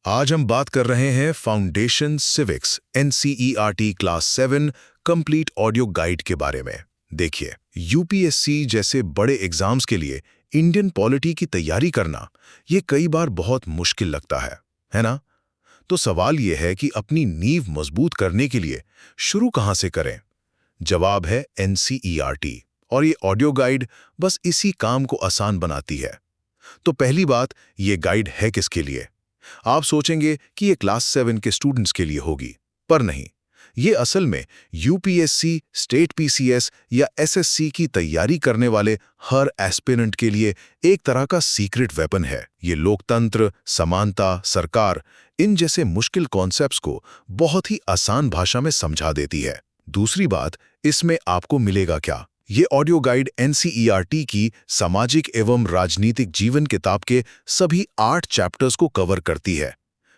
आज हम बात कर रहे हैं foundation civics NCERT class 7 complete audio guide के बारे में। देखिए, यूपीएससी जैसे बड़े एग्जाम्स के लिए इंडियन पॉलिटी की तैयारी करना ये कई बार बहुत मुश्किल लगता है ना? तो सवाल ये है कि अपनी नींव मजबूत करने के लिए शुरू कहाँ से करें? जवाब है NCERT, और ये ऑडियो गाइड बस इसी काम को आसान बनाती है। तो पहली बात, ये गाइड है किसके लिए? आप सोचेंगे कि ये क्लास 7 के स्टूडेंट्स के लिए होगी, पर नहीं। ये असल में यूपीएससी, स्टेट पीसीएस या एसएससी की तैयारी करने वाले हर एस्पिरेंट के लिए एक तरह का सीक्रेट वेपन है। ये लोकतंत्र, समानता, सरकार, इन जैसे मुश्किल कॉन्सेप्ट्स को बहुत ही आसान भाषा में समझा देती है। दूसरी बात, इसमें आपको मिलेगा क्या? ये ऑडियो गाइड NCERT की सामाजिक एवं राजनीतिक जीवन किताब के सभी 8 चैप्टर्स को कवर करती है।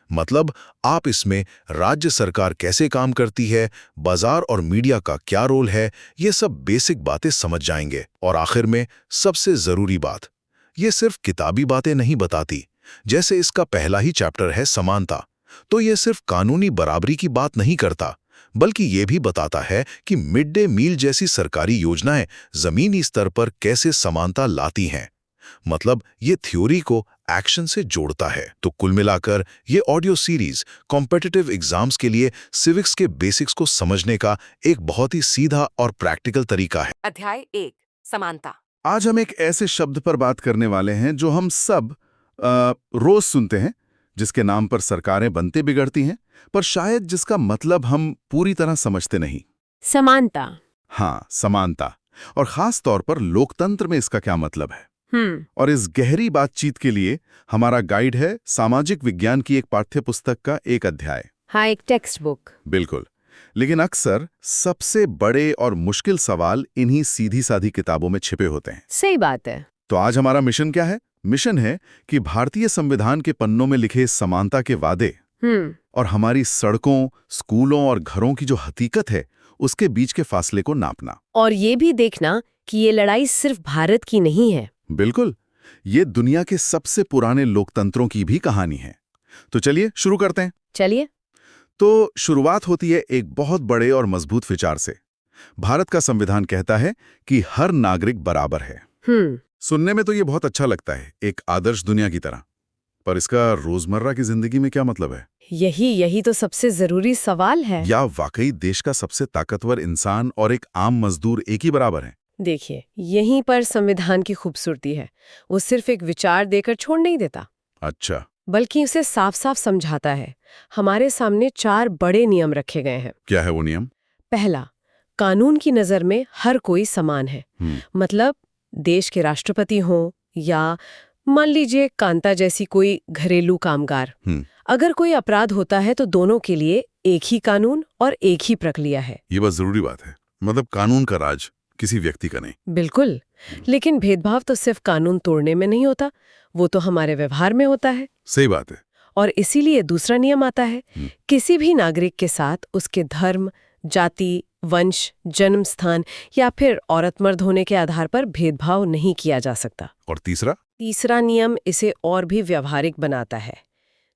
मतलब आप इसमें राज्य सरकार कैसे काम करती है, बाजार और मीडिया का क्या रोल है, ये सब बेसिक बातें समझ जाएंगे। और आखिर में सबसे जरूरी बात, ये सिर्फ किताबी बातें नहीं बताती। जैसे इसका पहला ही चैप्टर है समानता, तो ये सिर्फ कानूनी बराबरी की बात नहीं करता, बल्कि ये भी बताता है कि मिड डे मील जैसी सरकारी योजनाएं जमीनी स्तर पर कैसे समानता लाती हैं। मतलब ये थ्योरी को एक्शन से जोड़ता है। तो कुल मिलाकर ये ऑडियो सीरीज कॉम्पिटिटिव एग्जाम्स के लिए सिविक्स के बेसिक्स को समझने का एक बहुत ही सीधा और प्रैक्टिकल तरीका है। अध्याय 1, समानता। आज हम एक ऐसे शब्द पर बात करने वाले हैं जो हम सब रोज सुनते हैं, जिसके नाम पर सरकारें बनते बिगड़ती हैं, पर शायद जिसका मतलब हम पूरी तरह समझते नहीं। समानता। हाँ, समानता। और खास तौर पर लोकतंत्र में इसका क्या मतलब है। और इस गहरी बातचीत के लिए हमारा गाइड है सामाजिक विज्ञान की एक पाठ्यपुस्तक का एक अध्याय। हाँ, एक टेक्स्ट बुक। बिल्कुल। लेकिन अक्सर सबसे बड़े और मुश्किल सवाल इन्हीं सीधी साधी किताबों में छिपे होते हैं। सही बात है। तो आज हमारा मिशन क्या है? मिशन है कि भारतीय संविधान के पन्नों में लिखे समानता के वादे और हमारी सड़कों, स्कूलों और घरों की जो हकीकत है, उसके बीच के फासले को नापना। और ये भी देखना कि ये लड़ाई सिर्फ भारत की नहीं है। बिल्कुल, ये दुनिया के सबसे पुराने लोकतंत्रों की भी कहानी है। तो चलिए शुरू करते हैं। चलिए। तो शुरुआत होती है एक बहुत बड़े और मजबूत विचार से। भारत का संविधान कहता है कि हर नागरिक बराबर है। सुनने में तो ये बहुत अच्छा लगता है, एक आदर्श दुनिया की तरह। पर इसका रोजमर्रा की जिंदगी में क्या मतलब है? यही तो सबसे जरूरी सवाल है। या वाकई देश का सबसे ताकतवर इंसान और एक आम मजदूर एक ही बराबर है? देखिए, यहीं पर संविधान की खूबसूरती है। वो सिर्फ एक विचार देकर छोड़ नहीं देता। अच्छा। बल्कि उसे साफ साफ समझाता है। हमारे सामने 4 बड़े नियम रखे गए हैं। क्या है वो नियम? पहला, कानून की नजर में हर कोई समान है। मतलब देश के राष्ट्रपति हों या मान लीजिए कांता जैसी कोई घरेलू कामगार, अगर कोई अपराध होता है तो दोनों के लिए एक ही कानून और एक ही प्रक्रिया है। ये बहुत जरूरी बात है। मतलब कानून का राज किसी व्यक्ति का नहीं। बिल्कुल। लेकिन भेदभाव तो सिर्फ कानून तोड़ने में नहीं होता, वो तो हमारे व्यवहार में होता है। सही बात है। और इसीलिए दूसरा नियम आता है, किसी भी नागरिक के साथ उसके धर्म, जाति, वंश, जन्म स्थान या फिर औरत मर्द होने के आधार पर भेदभाव नहीं किया जा सकता। और तीसरा नियम इसे और भी व्यावहारिक बनाता है।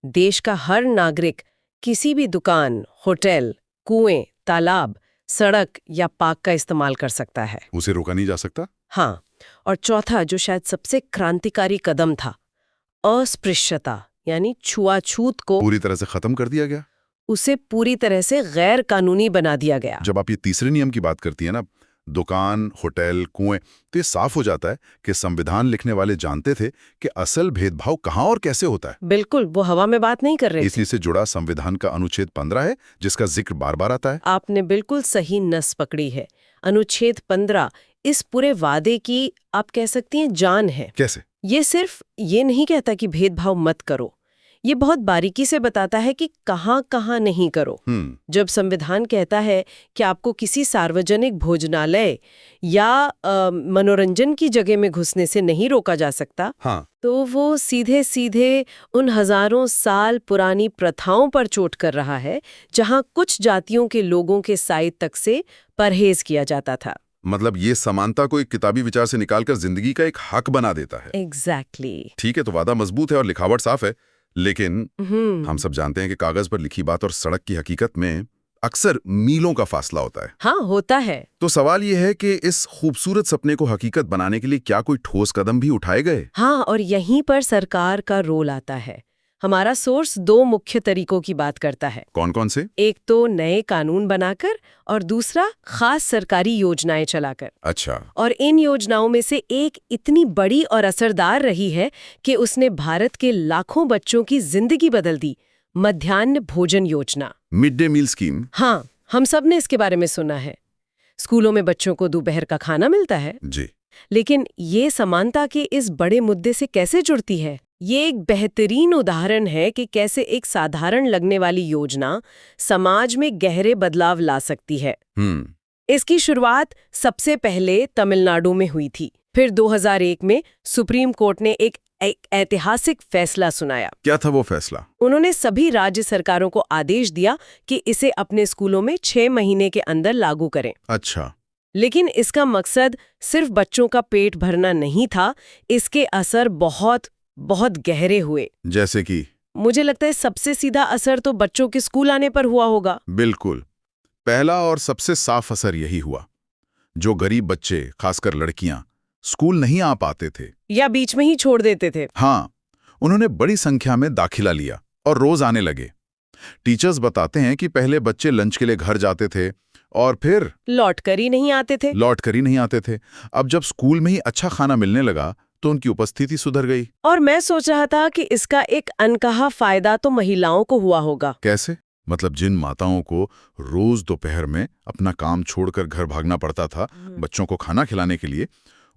देश का हर नागरिक किसी भी दुकान, होटल, कुएं, तालाब, सड़क या पार्क का इस्तेमाल कर सकता है। उसे रोका नहीं जा सकता। हाँ। और चौथा, जो शायद सबसे क्रांतिकारी कदम था, अस्पृश्यता यानी छुआछूत को पूरी तरह से खत्म कर दिया गया। उसे पूरी तरह से गैर कानूनी बना दिया गया। जब आप ये तीसरे नियम की बात करती है ना, दुकान, होटल, कुएं, तो ये साफ हो जाता है कि संविधान लिखने वाले जानते थे कि असल भेदभाव कहाँ और कैसे होता है। बिल्कुल, वो हवा में बात नहीं कर रहे थे। इसलिए से जुड़ा संविधान का अनुच्छेद 15 है, जिसका जिक्र बार बार आता है। आपने बिल्कुल सही नस पकड़ी है। अनुच्छेद 15 इस पूरे वादे की, आप कह सकती हैं, जान है। कैसे? ये सिर्फ ये नहीं कहता कि भेदभाव मत करो, ये बहुत बारीकी से बताता है कि कहाँ कहाँ नहीं करो। जब संविधान कहता है कि आपको किसी सार्वजनिक भोजनालय या मनोरंजन की जगह में घुसने से नहीं रोका जा सकता, तो वो सीधे सीधे उन हजारों साल पुरानी प्रथाओं पर चोट कर रहा है, जहाँ कुछ जातियों के लोगों के साइट तक से परहेज किया जाता था। मतलब ये समानता को एक किताबी विचार से निकालकर जिंदगी का एक हक बना देता है। एग्जैक्टली। ठीक है, तो वादा मजबूत है और लिखावट साफ है। लेकिन हम सब जानते हैं कि कागज पर लिखी बात और सड़क की हकीकत में अक्सर मीलों का फासला होता है। हाँ, होता है। तो सवाल यह है कि इस खूबसूरत सपने को हकीकत बनाने के लिए क्या कोई ठोस कदम भी उठाए गए? हाँ, और यहीं पर सरकार का रोल आता है। हमारा सोर्स दो मुख्य तरीकों की बात करता है। कौन कौन से? एक तो नए कानून बनाकर और दूसरा खास सरकारी योजनाएं चलाकर। अच्छा। और इन योजनाओं में से एक इतनी बड़ी और असरदार रही है कि उसने भारत के लाखों बच्चों की जिंदगी बदल दी। मध्याह्न भोजन योजना, मिड डे मील स्कीम। हाँ, हम सब ने इसके बारे में सुना है। स्कूलों में बच्चों को दोपहर का खाना मिलता है। जी। लेकिन ये समानता के इस बड़े मुद्दे से कैसे जुड़ती है? ये एक बेहतरीन उदाहरण है कि कैसे एक साधारण लगने वाली योजना समाज में गहरे बदलाव ला सकती है। इसकी शुरुआत सबसे पहले तमिलनाडु में हुई थी। फिर 2001 में सुप्रीम कोर्ट ने एक ऐतिहासिक फैसला सुनाया। क्या था वो फैसला? उन्होंने सभी राज्य सरकारों को आदेश दिया कि इसे अपने स्कूलों में 6 महीने के अंदर लागू करें। अच्छा। लेकिन इसका मकसद सिर्फ बच्चों का पेट भरना नहीं था, इसके असर बहुत बहुत गहरे हुए। जैसे कि? मुझे लगता है सबसे सीधा असर तो बच्चों के स्कूल आने पर हुआ होगा। बिल्कुल। पहला और सबसे साफ असर यही हुआ। जो गरीब बच्चे, खासकर लड़कियां, स्कूल नहीं आ पाते थे या बीच में ही छोड़ देते थे, हाँ, उन्होंने बड़ी संख्या में दाखिला लिया और रोज आने लगे। टीचर्स बताते हैं कि पहले बच्चे लंच के लिए घर जाते थे और फिर लौट कर ही नहीं आते थे। अब जब स्कूल में ही अच्छा खाना मिलने लगा तो उनकी उपस्थिति सुधर गई। और मैं सोच रहा था कि इसका एक अनकहा फायदा तो महिलाओं को हुआ होगा। कैसे? मतलब जिन माताओं को रोज दोपहर में अपना काम छोड़कर घर भागना पड़ता था बच्चों को खाना खिलाने के लिए,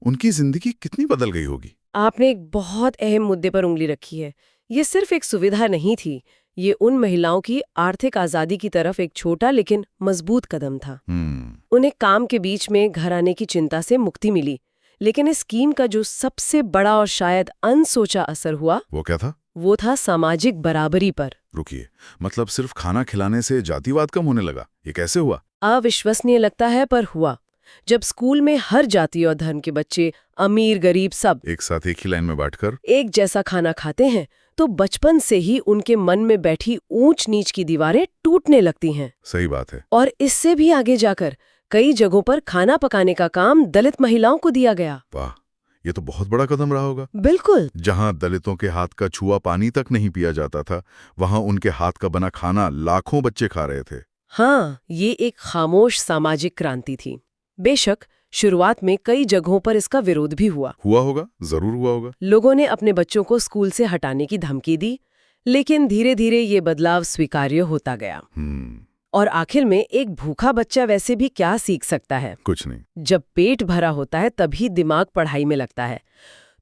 उनकी जिंदगी कितनी बदल गई होगी। आपने एक बहुत अहम मुद्दे पर उंगली रखी है। ये सिर्फ एक सुविधा नहीं थी, ये उन महिलाओं की आर्थिक आजादी की तरफ एक छोटा लेकिन मजबूत कदम था। उन्हें काम के बीच में घर आने की चिंता से मुक्ति मिली। लेकिन इस स्कीम का जो सबसे बड़ा और शायद अनसोचा असर हुआ, वो क्या था? वो था सामाजिक बराबरी पर। रुकिए, मतलब सिर्फ खाना खिलाने से जातिवाद कम होने लगा? ये कैसे हुआ? अविश्वसनीय लगता है, पर हुआ। जब स्कूल में हर जाति और धर्म के बच्चे, अमीर गरीब सब एक साथ एक ही लाइन में बैठकर एक जैसा खाना खाते हैं, तो बचपन से ही उनके मन में बैठी ऊंच नीच की दीवारें टूटने लगती हैं। सही बात है। और इससे भी आगे जाकर कई जगहों पर खाना पकाने का काम दलित महिलाओं को दिया गया। वाह, ये तो बहुत बड़ा कदम रहा होगा। बिल्कुल। जहां दलितों के हाथ का छुआ पानी तक नहीं पिया जाता था, वहां उनके हाथ का बना खाना लाखों बच्चे खा रहे थे। हाँ, ये एक खामोश सामाजिक क्रांति थी। बेशक शुरुआत में कई जगहों पर इसका विरोध भी हुआ होगा, जरूर हुआ होगा। लोगों ने अपने बच्चों को स्कूल से हटाने की धमकी दी, लेकिन धीरे धीरे ये बदलाव स्वीकार्य होता गया। और आखिर में एक भूखा बच्चा वैसे भी क्या सीख सकता है? कुछ नहीं। जब पेट भरा होता है तभी दिमाग पढ़ाई में लगता है।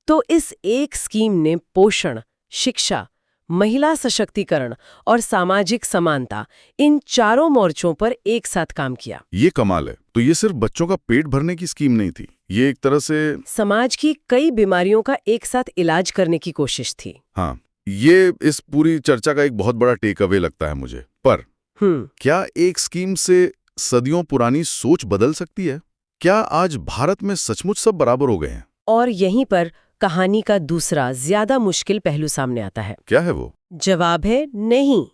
तो इस एक स्कीम ने पोषण, शिक्षा, महिला सशक्तिकरण और सामाजिक समानता, इन चारों मोर्चों पर एक साथ काम किया। ये कमाल है। तो ये सिर्फ बच्चों का पेट भरने की स्कीम नहीं थी, ये एक तरह से समाज की कई बीमारियों का एक साथ इलाज करने की कोशिश थी। हाँ, ये इस पूरी चर्चा का एक बहुत बड़ा टेक अवे लगता है मुझे। पर क्या एक स्कीम से सदियों पुरानी सोच बदल सकती है? क्या आज भारत में सचमुच सब बराबर हो गए हैं? और यहीं पर कहानी का दूसरा ज्यादा मुश्किल पहलू सामने आता है। क्या है वो? जवाब है नहीं।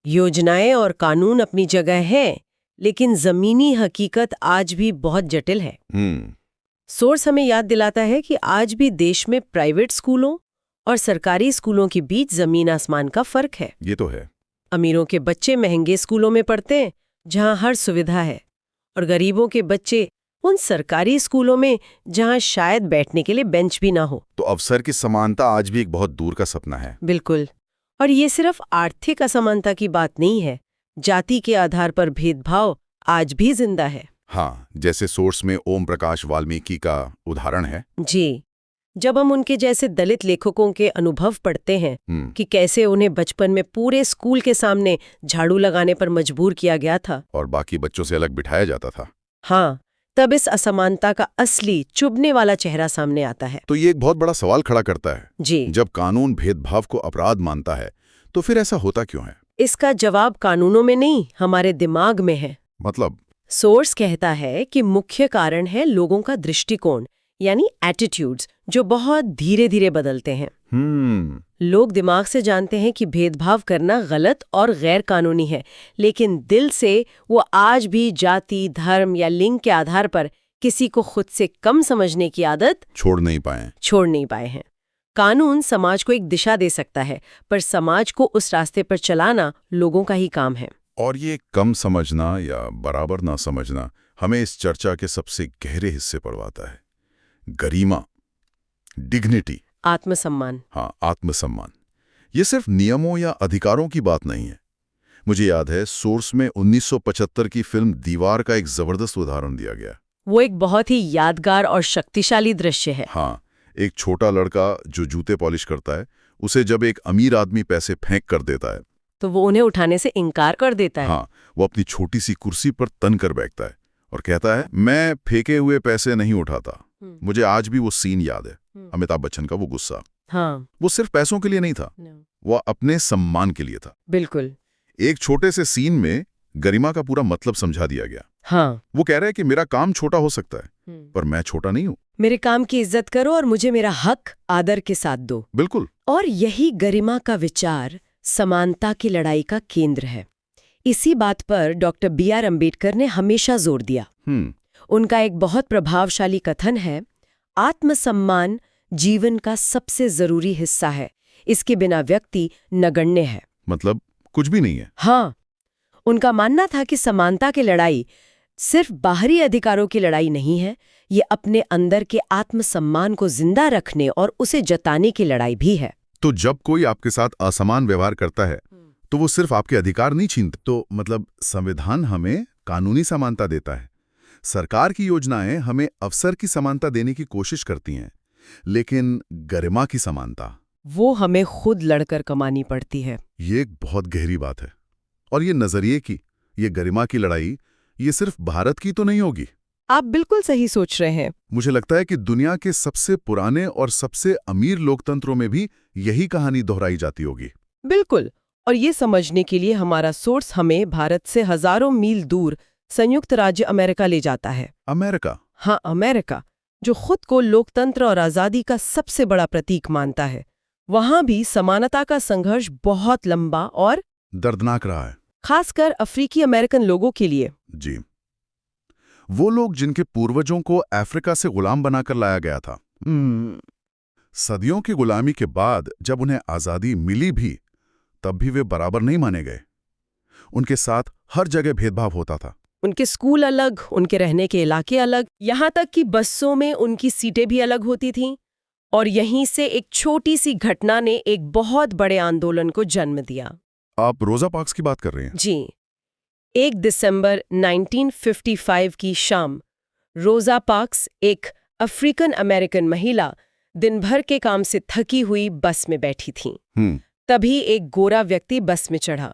योजनाएं और कानून अपनी जगह हैं, लेकिन जमीनी हकीकत आज भी बहुत जटिल है। सोर्स हमें याद दिलाता है कि आज भी देश में प्राइवेट स्कूलों और सरकारी स्कूलों के बीच जमीन आसमान का फर्क है। ये तो है। अमीरों के बच्चे महंगे स्कूलों में पढ़ते हैं जहां हर सुविधा है, और गरीबों के बच्चे उन सरकारी स्कूलों में जहां शायद बैठने के लिए बेंच भी ना हो। तो अवसर की समानता आज भी एक बहुत दूर का सपना है। बिल्कुल। और ये सिर्फ आर्थिक असमानता की बात नहीं है, जाति के आधार पर भेदभाव आज भी जिंदा है। हाँ, जैसे सोर्स में ओम प्रकाश वाल्मीकि का उदाहरण है। जी, जब हम उनके जैसे दलित लेखकों के अनुभव पढ़ते हैं कि कैसे उन्हें बचपन में पूरे स्कूल के सामने झाड़ू लगाने पर मजबूर किया गया था और बाकी बच्चों से अलग बिठाया जाता था, हाँ, तब इस असमानता का असली चुभने वाला चेहरा सामने आता है। तो ये एक बहुत बड़ा सवाल खड़ा करता है। जी, जब कानून भेदभाव को अपराध मानता है तो फिर ऐसा होता क्यों है? इसका जवाब कानूनों में नहीं, हमारे दिमाग में है। मतलब? सोर्स कहता है कि मुख्य कारण है लोगों का दृष्टिकोण, यानी एटीट्यूड्स, जो बहुत धीरे धीरे बदलते हैं। लोग दिमाग से जानते हैं कि भेदभाव करना गलत और गैर कानूनी है, लेकिन दिल से वो आज भी जाति, धर्म या लिंग के आधार पर किसी को खुद से कम समझने की आदत छोड़ नहीं पाए हैं। कानून समाज को एक दिशा दे सकता है, पर समाज को उस रास्ते पर चलाना लोगों का ही काम है। और ये कम समझना या बराबर ना समझना हमें इस चर्चा के सबसे गहरे हिस्से पर लाता है। गरिमा, डिग्निटी, आत्मसम्मान। हाँ, आत्मसम्मान। ये सिर्फ नियमों या अधिकारों की बात नहीं है। मुझे याद है सोर्स में 1975 की फिल्म दीवार का एक जबरदस्त उदाहरण दिया गया। वो एक बहुत ही यादगार और शक्तिशाली दृश्य है। हाँ, एक छोटा लड़का जो जूते पॉलिश करता है, उसे जब एक अमीर आदमी पैसे फेंक कर देता है तो वो उन्हें उठाने से इनकार कर देता है। हाँ, वो अपनी छोटी सी कुर्सी पर तन कर बैठता है और कहता है, मैं फेंके हुए पैसे नहीं उठाता। मुझे आज भी वो सीन याद है, अमिताभ बच्चन का वो गुस्सा। हाँ, वो सिर्फ पैसों के लिए नहीं था, वो अपने सम्मान के लिए था। बिल्कुल। एक छोटे से सीन में गरिमा का पूरा मतलब समझा दिया गया। हाँ, वो कह रहा है कि मेरा काम छोटा हो सकता है, पर मैं छोटा नहीं हूँ। मेरे काम की इज्जत करो और मुझे मेरा हक आदर के साथ दो। बिल्कुल। और यही गरिमा का विचार समानता की लड़ाई का केंद्र है। इसी बात पर डॉक्टर B.R. अम्बेडकर ने हमेशा जोर दिया। उनका एक बहुत प्रभावशाली कथन है, आत्मसम्मान जीवन का सबसे जरूरी हिस्सा है, इसके बिना व्यक्ति नगण्य है। मतलब कुछ भी नहीं है। हाँ, उनका मानना था कि समानता की लड़ाई सिर्फ बाहरी अधिकारों की लड़ाई नहीं है, ये अपने अंदर के आत्मसम्मान को जिंदा रखने और उसे जताने की लड़ाई भी है। तो जब कोई आपके साथ असमान व्यवहार करता है तो वो सिर्फ आपके अधिकार नहीं छीनता। तो मतलब संविधान हमें कानूनी समानता देता है, सरकार की योजनाएं हमें अवसर की समानता देने की कोशिश करती हैं, लेकिन गरिमा की समानता वो हमें खुद लड़कर कमानी पड़ती है। ये एक बहुत गहरी बात है। और ये नजरिए की, ये गरिमा की लड़ाई, ये सिर्फ भारत की तो नहीं होगी। आप बिल्कुल सही सोच रहे हैं। मुझे लगता है कि दुनिया के सबसे पुराने और सबसे अमीर लोकतंत्रों में भी यही कहानी दोहराई जाती होगी। बिल्कुल। और ये समझने के लिए हमारा सोर्स हमें भारत से हजारों मील दूर संयुक्त राज्य अमेरिका ले जाता है। अमेरिका? हाँ, अमेरिका, जो खुद को लोकतंत्र और आजादी का सबसे बड़ा प्रतीक मानता है। वहां भी समानता का संघर्ष बहुत लंबा और दर्दनाक रहा है, खासकर अफ्रीकी अमेरिकन लोगों के लिए। जी, वो लोग जिनके पूर्वजों को अफ्रीका से गुलाम बनाकर लाया गया था। सदियों की गुलामी के बाद जब उन्हें आजादी मिली भी, तब भी वे बराबर नहीं माने गए। उनके साथ हर जगह भेदभाव होता था। उनके स्कूल अलग, उनके रहने के इलाके अलग, यहाँ तक कि बसों में उनकी सीटें भी अलग होती थीं। और यहीं से एक छोटी सी घटना ने एक बहुत बड़े आंदोलन को जन्म दिया। आप रोजा पार्क्स की बात कर रहे हैं? जी। 1 दिसंबर 1955 की शाम रोजा पार्क्स, एक अफ्रीकन अमेरिकन महिला, दिन भर के काम से थकी हुई बस में बैठी थीं। तभी एक गोरा व्यक्ति बस में चढ़ा।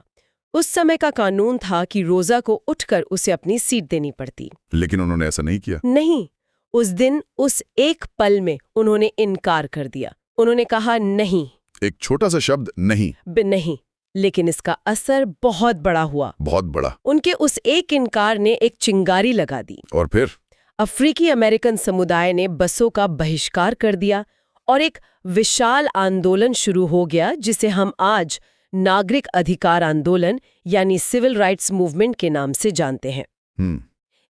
उस समय का कानून था कि रोजा को उठकर उसे अपनी सीट देनी पड़ती। लेकिन उन्होंने ऐसा नहीं किया। नहीं, उस दिन उस एक पल में उन्होंने इनकार कर दिया। उन्होंने कहा नहीं। एक छोटा सा शब्द नहीं। नहीं, लेकिन इसका असर बहुत बड़ा हुआ। बहुत बड़ा। उनके उस एक इनकार ने एक चिंगारी लगा दी। और फिर अफ्रीकी अमेरिकन समुदाय ने बसों का बहिष्कार कर दिया और एक विशाल आंदोलन शुरू हो गया, जिसे हम आज नागरिक अधिकार आंदोलन यानी सिविल राइट्स मूवमेंट के नाम से जानते हैं।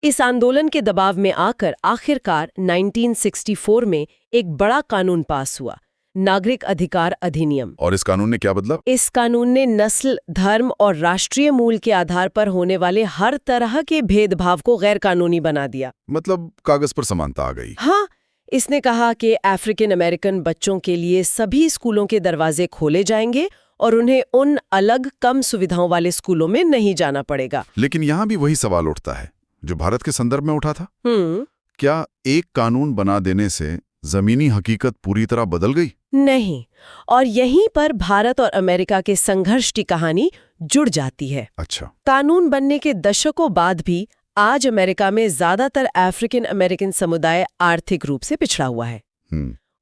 इस आंदोलन के दबाव में आकर आखिरकार 1964 में एक बड़ा कानून पास हुआ, नागरिक अधिकार अधिनियम। और इस कानून ने क्या बदला? इस कानून ने नस्ल, धर्म और राष्ट्रीय मूल के आधार पर होने वाले हर तरह के भेदभाव को गैर कानूनी बना दिया। मतलब कागज पर समानता आ गई। हाँ, इसने कहा कि अफ्रीकन अमेरिकन बच्चों के लिए सभी स्कूलों के दरवाजे खोले जाएंगे और उन्हें उन अलग कम सुविधाओं वाले स्कूलों में नहीं जाना पड़ेगा। लेकिन यहाँ भी वही सवाल उठता है जो भारत के संदर्भ में उठा था। क्या एक कानून बना देने से जमीनी हकीकत पूरी तरह बदल गई? नहीं, और यहीं पर भारत और अमेरिका के संघर्ष की कहानी जुड़ जाती है। अच्छा। कानून बनने के दशकों बाद भी आज अमेरिका में ज्यादातर अफ्रीकन अमेरिकन समुदाय आर्थिक रूप से पिछड़ा हुआ है।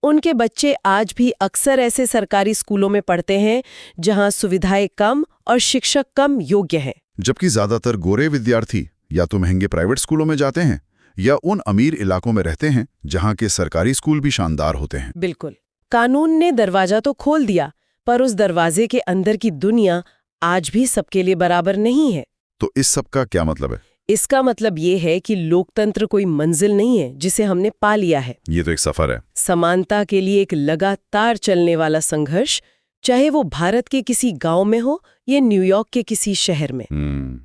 उनके बच्चे आज भी अक्सर ऐसे सरकारी स्कूलों में पढ़ते हैं जहां सुविधाएं कम और शिक्षक कम योग्य हैं। जबकि ज्यादातर गोरे विद्यार्थी या तो महंगे प्राइवेट स्कूलों में जाते हैं या उन अमीर इलाकों में रहते हैं जहां के सरकारी स्कूल भी शानदार होते हैं। बिल्कुल। कानून ने दरवाजा तो खोल दिया, पर उस दरवाजे के अंदर की दुनिया आज भी सबके लिए बराबर नहीं है। तो इस सब का क्या मतलब है? इसका मतलब ये है कि लोकतंत्र कोई मंजिल नहीं है जिसे हमने पा लिया है। ये तो एक सफर है। समानता के लिए एक लगातार चलने वाला संघर्ष, चाहे वो भारत के किसी गांव में हो या न्यूयॉर्क के किसी शहर में।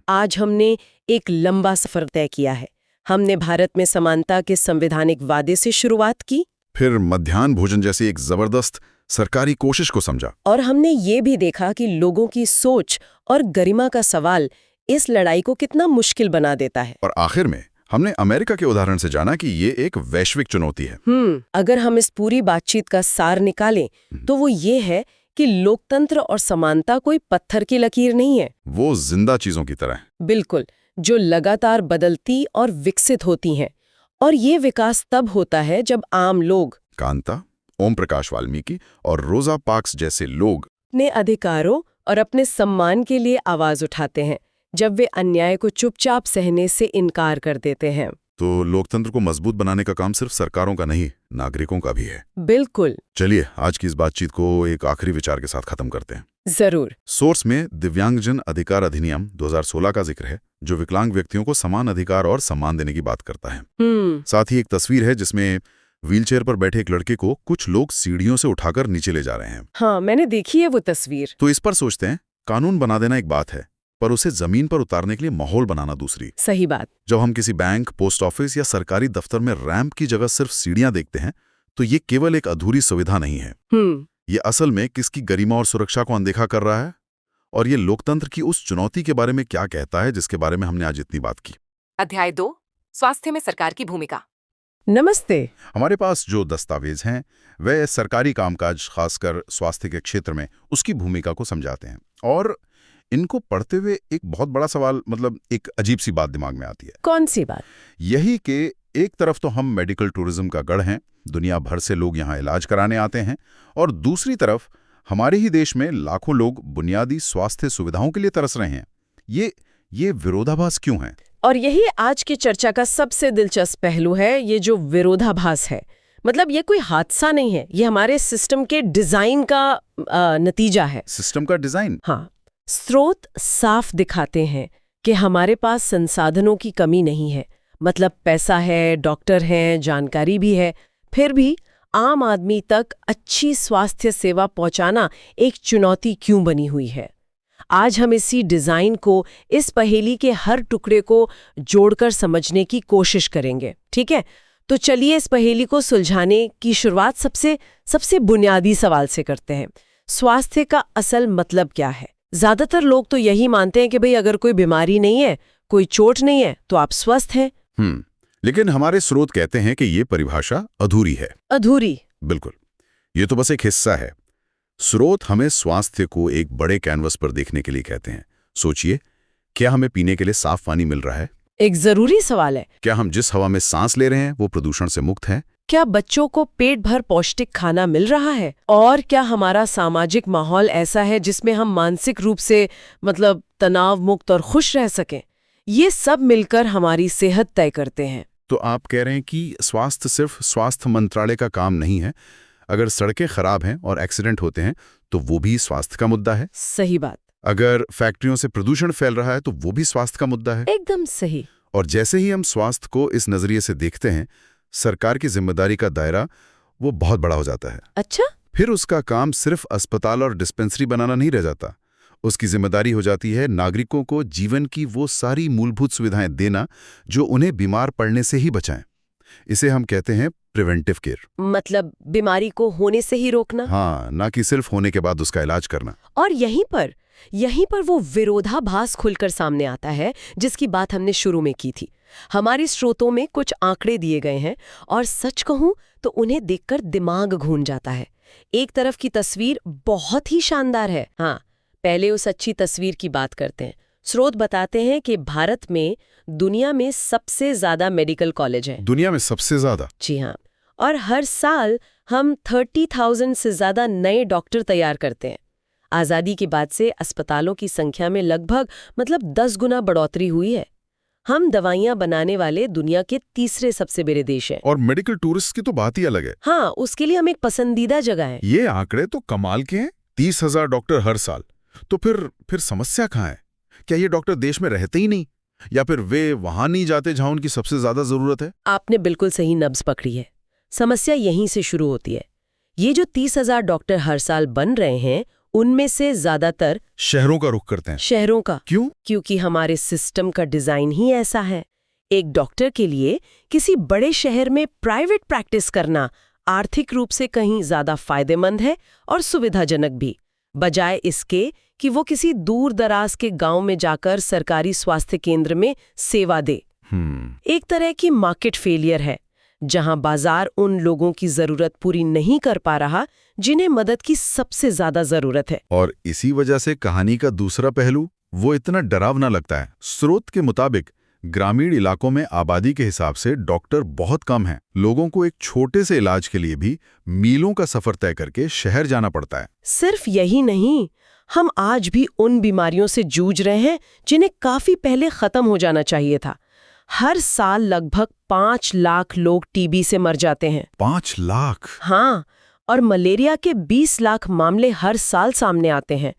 आज हमने एक लंबा सफर तय किया है। हमने भारत में समानता के संवैधानिक वादे से शुरुआत की, फिर मध्याह्न भोजन जैसी एक जबरदस्त सरकारी कोशिश को समझा, और हमने ये भी देखा कि लोगों की सोच और गरिमा का सवाल इस लड़ाई को कितना मुश्किल बना देता है। और आखिर में हमने अमेरिका के उदाहरण से जाना कि ये एक वैश्विक चुनौती है। अगर हम इस पूरी बातचीत का सार निकालें तो वो ये है कि लोकतंत्र और समानता कोई पत्थर की लकीर नहीं है। वो जिंदा चीजों की तरह है। बिल्कुल, जो लगातार बदलती और विकसित होती हैं। और ये विकास तब होता है जब आम लोग, कांता, ओम प्रकाश वाल्मीकि और रोजा पार्क्स जैसे लोग अपने अधिकारों और अपने सम्मान के लिए आवाज उठाते हैं, जब वे अन्याय को चुपचाप सहने से इनकार कर देते हैं। तो लोकतंत्र को मजबूत बनाने का काम सिर्फ सरकारों का नहीं, नागरिकों का भी है। बिल्कुल। चलिए आज की इस बातचीत को एक आखिरी विचार के साथ खत्म करते हैं। जरूर। सोर्स में दिव्यांगजन अधिकार अधिनियम 2016 का जिक्र है, जो विकलांग व्यक्तियों को समान अधिकार और सम्मान देने की बात करता है। साथ ही एक तस्वीर है जिसमें व्हीलचेयर पर बैठे एक लड़के को कुछ लोग सीढ़ियों से उठाकर नीचे ले जा रहे हैं। हाँ, मैंने देखी है वो तस्वीर। तो इस पर सोचते हैं, कानून बना देना एक बात है, पर उसे जमीन पर उतारने के लिए माहौल बनाना दूसरी। सही बात। जब हम किसी बैंक, पोस्ट ऑफिस या सरकारी दफ्तर में रैंप की जगह सिर्फ सीढ़ियां देखते हैं, तो ये केवल एक अधूरी सुविधा नहीं है। ये असल में किसकी गरिमा और सुरक्षा को अनदेखा कर रहा है, और ये लोकतंत्र की उस चुनौती के बारे में क्या कहता है जिसके बारे में हमने आज इतनी बात की। अध्याय 2, स्वास्थ्य में सरकार की भूमिका। नमस्ते। हमारे पास जो दस्तावेज हैं वे सरकारी कामकाज, खासकर स्वास्थ्य के क्षेत्र में उसकी भूमिका को समझाते हैं। और इनको पढ़ते हुए एक बहुत बड़ा सवाल, मतलब एक अजीब सी बात दिमाग में आती है। कौन सी बात? यही कि एक तरफ तो हम मेडिकल टूरिज्म का गढ़ हैं, दुनिया भर से लोग यहाँ इलाज कराने आते हैं, और दूसरी तरफ हमारे ही देश में लाखों लोग बुनियादी स्वास्थ्य सुविधाओं के लिए तरस रहे हैं। ये विरोधाभास क्यों है? और यही आज की चर्चा का सबसे दिलचस्प पहलू है, ये जो विरोधाभास है। मतलब ये कोई हादसा नहीं है, ये हमारे सिस्टम के डिजाइन का नतीजा है। सिस्टम का डिजाइन? हाँ। स्रोत साफ दिखाते हैं कि हमारे पास संसाधनों की कमी नहीं है। मतलब पैसा है, डॉक्टर हैं, जानकारी भी है, फिर भी आम आदमी तक अच्छी स्वास्थ्य सेवा पहुंचाना एक चुनौती क्यों बनी हुई है? आज हम इसी डिजाइन को, इस पहेली के हर टुकड़े को जोड़कर समझने की कोशिश करेंगे। ठीक है, तो चलिए इस पहेली को सुलझाने की शुरुआत सबसे बुनियादी सवाल से करते हैं। स्वास्थ्य का असल मतलब क्या है? ज्यादातर लोग तो यही मानते हैं कि भाई अगर कोई बीमारी नहीं है, कोई चोट नहीं है, तो आप स्वस्थ हैं। लेकिन हमारे स्रोत कहते हैं कि ये परिभाषा अधूरी है। अधूरी? बिल्कुल, ये तो बस एक हिस्सा है। स्रोत हमें स्वास्थ्य को एक बड़े कैनवस पर देखने के लिए कहते हैं। सोचिए, क्या हमें पीने के लिए साफ पानी मिल रहा है? एक जरूरी सवाल है। क्या हम जिस हवा में सांस ले रहे हैं वो प्रदूषण से मुक्त है? क्या बच्चों को पेट भर पौष्टिक खाना मिल रहा है? और क्या हमारा सामाजिक माहौल ऐसा है जिसमें हम मानसिक रूप से, मतलब तनाव मुक्त और खुश रह सकें? ये सब मिलकर हमारी सेहत तय करते हैं। तो आप कह रहे हैं कि स्वास्थ्य सिर्फ स्वास्थ्य मंत्रालय का काम नहीं है। अगर सड़कें खराब हैं और एक्सीडेंट होते हैं तो वो भी स्वास्थ्य का मुद्दा है। सही बात। अगर फैक्ट्रियों से प्रदूषण फैल रहा है तो वो भी स्वास्थ्य का मुद्दा है। एकदम सही। और जैसे ही हम स्वास्थ्य को इस नजरिए से देखते हैं, सरकार की जिम्मेदारी का दायरा वो बहुत बड़ा हो जाता है। अच्छा? फिर उसका काम सिर्फ अस्पताल और डिस्पेंसरी बनाना नहीं रह जाता। उसकी जिम्मेदारी हो जाती है नागरिकों को जीवन की वो सारी मूलभूत सुविधाएं देना जो उन्हें बीमार पड़ने से ही बचाएं। इसे हम कहते हैं प्रिवेंटिव केयर। मतलब बीमारी को होने से ही रोकना? हाँ, ना कि सिर्फ होने के बाद उसका इलाज करना। और यहीं पर वो विरोधाभास खुलकर सामने आता है जिसकी बात हमने शुरू में की थी। हमारे स्रोतों में कुछ आंकड़े दिए गए हैं और सच कहूं तो उन्हें देखकर दिमाग घूम जाता है। एक तरफ की तस्वीर बहुत ही शानदार है। हाँ, पहले उस अच्छी तस्वीर की बात करते हैं। स्रोत बताते हैं कि भारत में दुनिया में सबसे ज्यादा मेडिकल कॉलेज है। दुनिया में सबसे ज्यादा? जी हाँ। और हर साल हम 30,000 से ज्यादा नए डॉक्टर तैयार करते हैं। आजादी के बाद से अस्पतालों की संख्या में लगभग 10 गुना बढ़ोतरी हुई है। हम दवाइयां बनाने वाले दुनिया के तीसरे सबसे बड़े देश हैं। और मेडिकल टूरिस्ट की तो बात ही अलग है। हाँ, उसके लिए हम एक पसंदीदा जगह है। ये आंकड़े तो कमाल के हैं, 30,000 डॉक्टर हर साल। तो फिर समस्या कहाँ है? क्या ये डॉक्टर देश में रहते ही नहीं, या फिर वे वहां नहीं जाते जहां उनकी सबसे ज्यादा जरूरत है? आपने बिल्कुल सही नब्ज पकड़ी है। समस्या यहीं से शुरू होती है। ये जो 30,000 डॉक्टर हर साल बन रहे हैं, उनमें से ज्यादातर शहरों का रुख करते हैं। शहरों का। क्यों? क्योंकि हमारे सिस्टम का डिजाइन ही ऐसा है। एक डॉक्टर के लिए किसी बड़े शहर में प्राइवेट प्रैक्टिस करना आर्थिक रूप से कहीं ज्यादा फायदेमंद है और सुविधाजनक भी, बजाय इसके कि वो किसी दूर दराज के गांव में जाकर सरकारी स्वास्थ्य केंद्र में सेवा दे। एक तरह की मार्केट फेलियर है, जहां बाजार उन लोगों की जरूरत पूरी नहीं कर पा रहा जिन्हें मदद की सबसे ज्यादा जरूरत है। और इसी वजह से कहानी का दूसरा पहलू वो इतना डरावना लगता है। स्रोत के मुताबिक ग्रामीण इलाकों में आबादी के हिसाब से डॉक्टर बहुत कम हैं। लोगों को एक छोटे से इलाज के लिए भी मीलों का सफर तय करके शहर जाना पड़ता है। सिर्फ यही नहीं, हम आज भी उन बीमारियों से जूझ रहे हैं जिन्हें काफी पहले खत्म हो जाना चाहिए था। हर साल लगभग 5 लाख लोग टीबी से मर जाते हैं। 5 लाख? हाँ, और मलेरिया के 20 लाख मामले हर साल सामने आते हैं,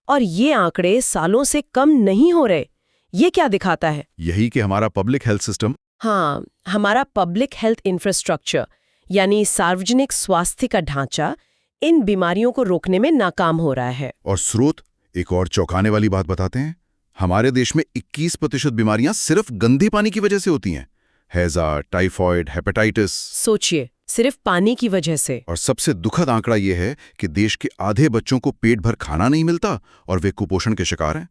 और ये आंकड़े सालों से कम नहीं हो रहे। ये क्या दिखाता है? यही कि हमारा पब्लिक हेल्थ सिस्टम, हाँ, हमारा पब्लिक हेल्थ इंफ्रास्ट्रक्चर यानी सार्वजनिक स्वास्थ्य का ढांचा इन बीमारियों को रोकने में नाकाम हो रहा है। और स्रोत एक और चौंकाने वाली बात बताते हैं। हमारे देश में 21% बीमारियां सिर्फ गंदे पानी की वजह से होती हैं। हैजा, टाइफॉइड, हेपेटाइटिस। सोचिए, सिर्फ पानी की वजह से। और सबसे दुखद आंकड़ा यह है कि देश के आधे बच्चों को पेट भर खाना नहीं मिलता और वे कुपोषण के शिकार हैं।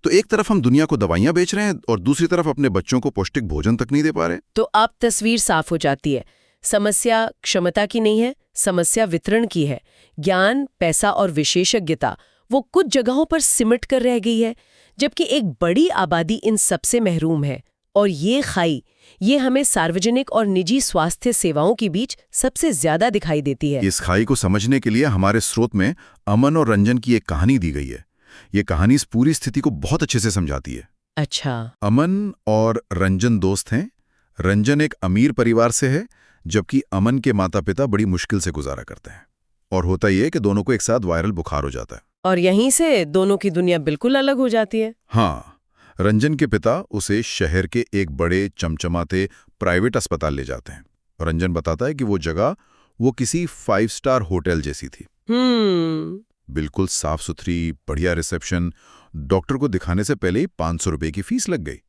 तो एक तरफ हम दुनिया को दवाइयां बेच रहे हैं और दूसरी तरफ अपने बच्चों को पौष्टिक भोजन तक नहीं दे पा रहे। तो अब तस्वीर साफ हो जाती है। समस्या क्षमता की नहीं है, समस्या वितरण की है। ज्ञान, पैसा और विशेषज्ञता वो कुछ जगहों पर सिमट कर रह गई है, जबकि एक बड़ी आबादी इन सबसे महरूम है। और ये खाई, ये हमें सार्वजनिक और निजी स्वास्थ्य सेवाओं के बीच सबसे ज्यादा दिखाई देती है। इस खाई को समझने के लिए हमारे स्रोत में अमन और रंजन की एक कहानी दी गई है। ये कहानी इस पूरी स्थिति को बहुत अच्छे से समझाती है। अच्छा। अमन और रंजन दोस्त हैं। रंजन एक अमीर परिवार से है, जबकि अमन के माता पिता बड़ी मुश्किल से गुजारा करते हैं। और होता यह कि दोनों को एक साथ वायरल बुखार हो जाता है। और यहीं से दोनों की दुनिया बिल्कुल अलग हो जाती है। हाँ, रंजन के पिता उसे शहर के एक बड़े चमचमाते प्राइवेट अस्पताल ले जाते हैं। रंजन बताता है कि वो जगह वो किसी 5 स्टार होटल जैसी थी। बिल्कुल साफ सुथरी, बढ़िया रिसेप्शन। डॉक्टर को दिखाने से पहले ही 500 रुपए की फीस लग गई।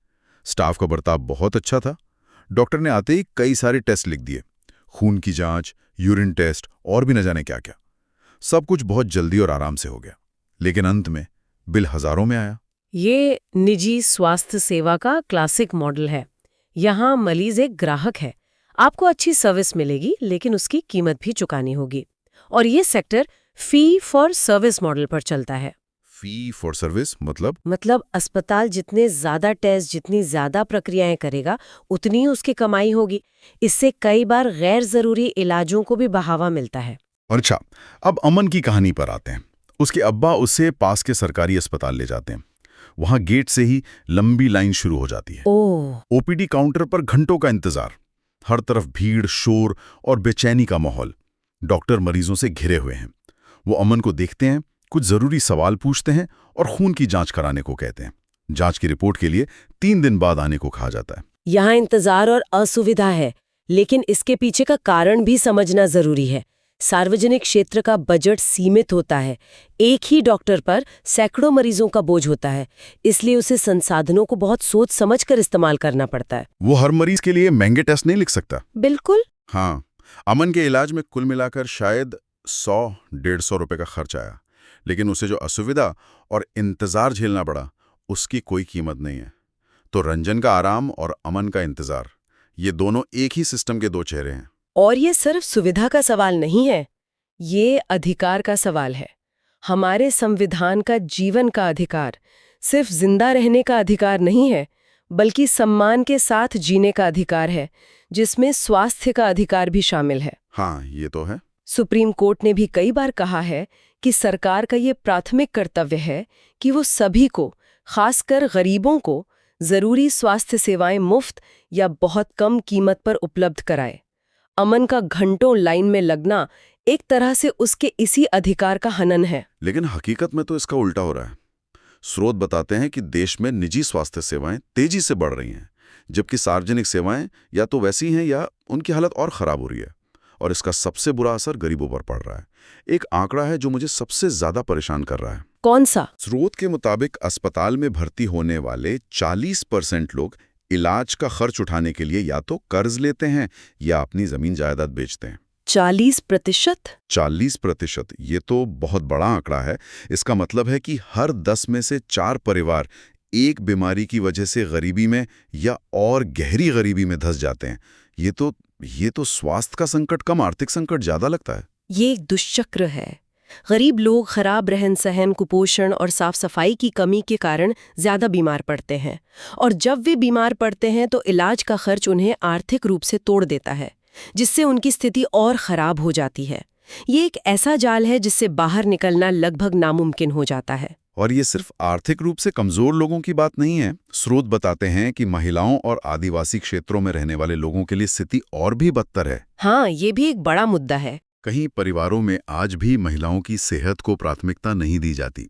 स्टाफ का बर्ताव बहुत अच्छा था। डॉक्टर ने आते ही कई सारे टेस्ट लिख दिए, खून की जांच, यूरिन टेस्ट और भी न जाने क्या क्या। सब कुछ बहुत जल्दी और आराम से हो गया, लेकिन अंत में बिल हजारों में आया। ये निजी स्वास्थ्य सेवा का क्लासिक मॉडल है। यहाँ मरीज एक ग्राहक है, आपको अच्छी सर्विस मिलेगी लेकिन उसकी कीमत भी चुकानी होगी। और ये sector fee for service model पर चलता है। फी फॉर सर्विस मतलब अस्पताल जितने ज्यादा टेस्ट, जितनी ज्यादा प्रक्रियाएं करेगा, उतनी ही उसकी कमाई होगी। इससे कई बार गैर जरूरी इलाजों को भी बढ़ावा मिलता है। अच्छा, अब अमन की कहानी पर आते हैं। उसके अब्बा उसे पास के सरकारी अस्पताल ले जाते हैं। वहां गेट से ही लंबी लाइन शुरू हो जाती है। ओपीडी काउंटर पर घंटों का इंतजार, हर तरफ भीड़, शोर और बेचैनी का माहौल। डॉक्टर मरीजों से घिरे हुए हैं। वो अमन को देखते हैं, कुछ जरूरी सवाल पूछते हैं और खून की जांच कराने को कहते हैं। जांच की रिपोर्ट के लिए 3 दिन बाद आने को कहा जाता है। यहाँ इंतजार और असुविधा है, लेकिन इसके पीछे का कारण भी समझना जरूरी है। सार्वजनिक क्षेत्र का बजट सीमित होता है। एक ही डॉक्टर पर सैकड़ों मरीजों का बोझ होता है, इसलिए उसे संसाधनों को बहुत सोच समझ कर इस्तेमाल करना पड़ता है। वो हर मरीज के लिए महंगे टेस्ट नहीं लिख सकता। बिल्कुल। हाँ, अमन के इलाज में कुल मिलाकर शायद 100-150 रुपए का खर्च आया, लेकिन उसे जो असुविधा और इंतजार झेलना पड़ा, उसकी कोई कीमत नहीं है। तो रंजन का आराम और अमन का इंतजार, ये दोनों एक ही सिस्टम के दो चेहरे हैं। और ये सिर्फ सुविधा का सवाल नहीं है, ये अधिकार का सवाल है। हमारे संविधान का जीवन का अधिकार सिर्फ जिंदा रहने का अधिकार नहीं है, बल्कि सम्मान के साथ जीने का अधिकार है, जिसमें स्वास्थ्य का अधिकार भी शामिल है। हाँ, ये तो है। सुप्रीम कोर्ट ने भी कई बार कहा है कि सरकार का ये प्राथमिक कर्तव्य है कि वो सभी को, खासकर गरीबों को, जरूरी स्वास्थ्य सेवाएं मुफ्त या बहुत कम कीमत पर उपलब्ध कराए। अमन का घंटों लाइन में लगना एक तरह से उसके इसी अधिकार का हनन है। लेकिन हकीकत में तो इसका उल्टा हो रहा है। स्रोत बताते हैं कि देश में निजी स्वास्थ्य सेवाएं तेजी से बढ़ रही हैं, जबकि सार्वजनिक सेवाएं या तो वैसी हैं या उनकी हालत और खराब हो रही है। और इसका सबसे बुरा असर गरीबों पर पड़ रहा है। एक आंकड़ा है जो मुझे सबसे ज्यादा परेशान कर रहा है। कौन सा? स्रोत के मुताबिक अस्पताल में भर्ती होने वाले 40% लोग इलाज का खर्च उठाने के लिए या तो कर्ज लेते हैं या अपनी जमीन जायदाद बेचते हैं। 40%? 40%, ये तो बहुत बड़ा आंकड़ा है। इसका मतलब है कि हर 10 में से 4 परिवार एक बीमारी की वजह से गरीबी में या और गहरी गरीबी में धंस जाते हैं। ये तो स्वास्थ्य का संकट कम आर्थिक संकट ज्यादा लगता है। ये एक दुष्चक्र है। गरीब लोग खराब रहन सहन, कुपोषण और साफ सफाई की कमी के कारण ज्यादा बीमार पड़ते हैं, और जब वे बीमार पड़ते हैं तो इलाज का खर्च उन्हें आर्थिक रूप से तोड़ देता है, जिससे उनकी स्थिति और खराब हो जाती है। ये एक ऐसा जाल है जिससे बाहर निकलना लगभग नामुमकिन हो जाता है। और ये सिर्फ आर्थिक रूप से कमजोर लोगों की बात नहीं है। स्रोत बताते हैं कि महिलाओं और आदिवासी क्षेत्रों में रहने वाले लोगों के लिए स्थिति और भी बदतर है। हाँ, ये भी एक बड़ा मुद्दा है। कहीं परिवारों में आज भी महिलाओं की सेहत को प्राथमिकता नहीं दी जाती।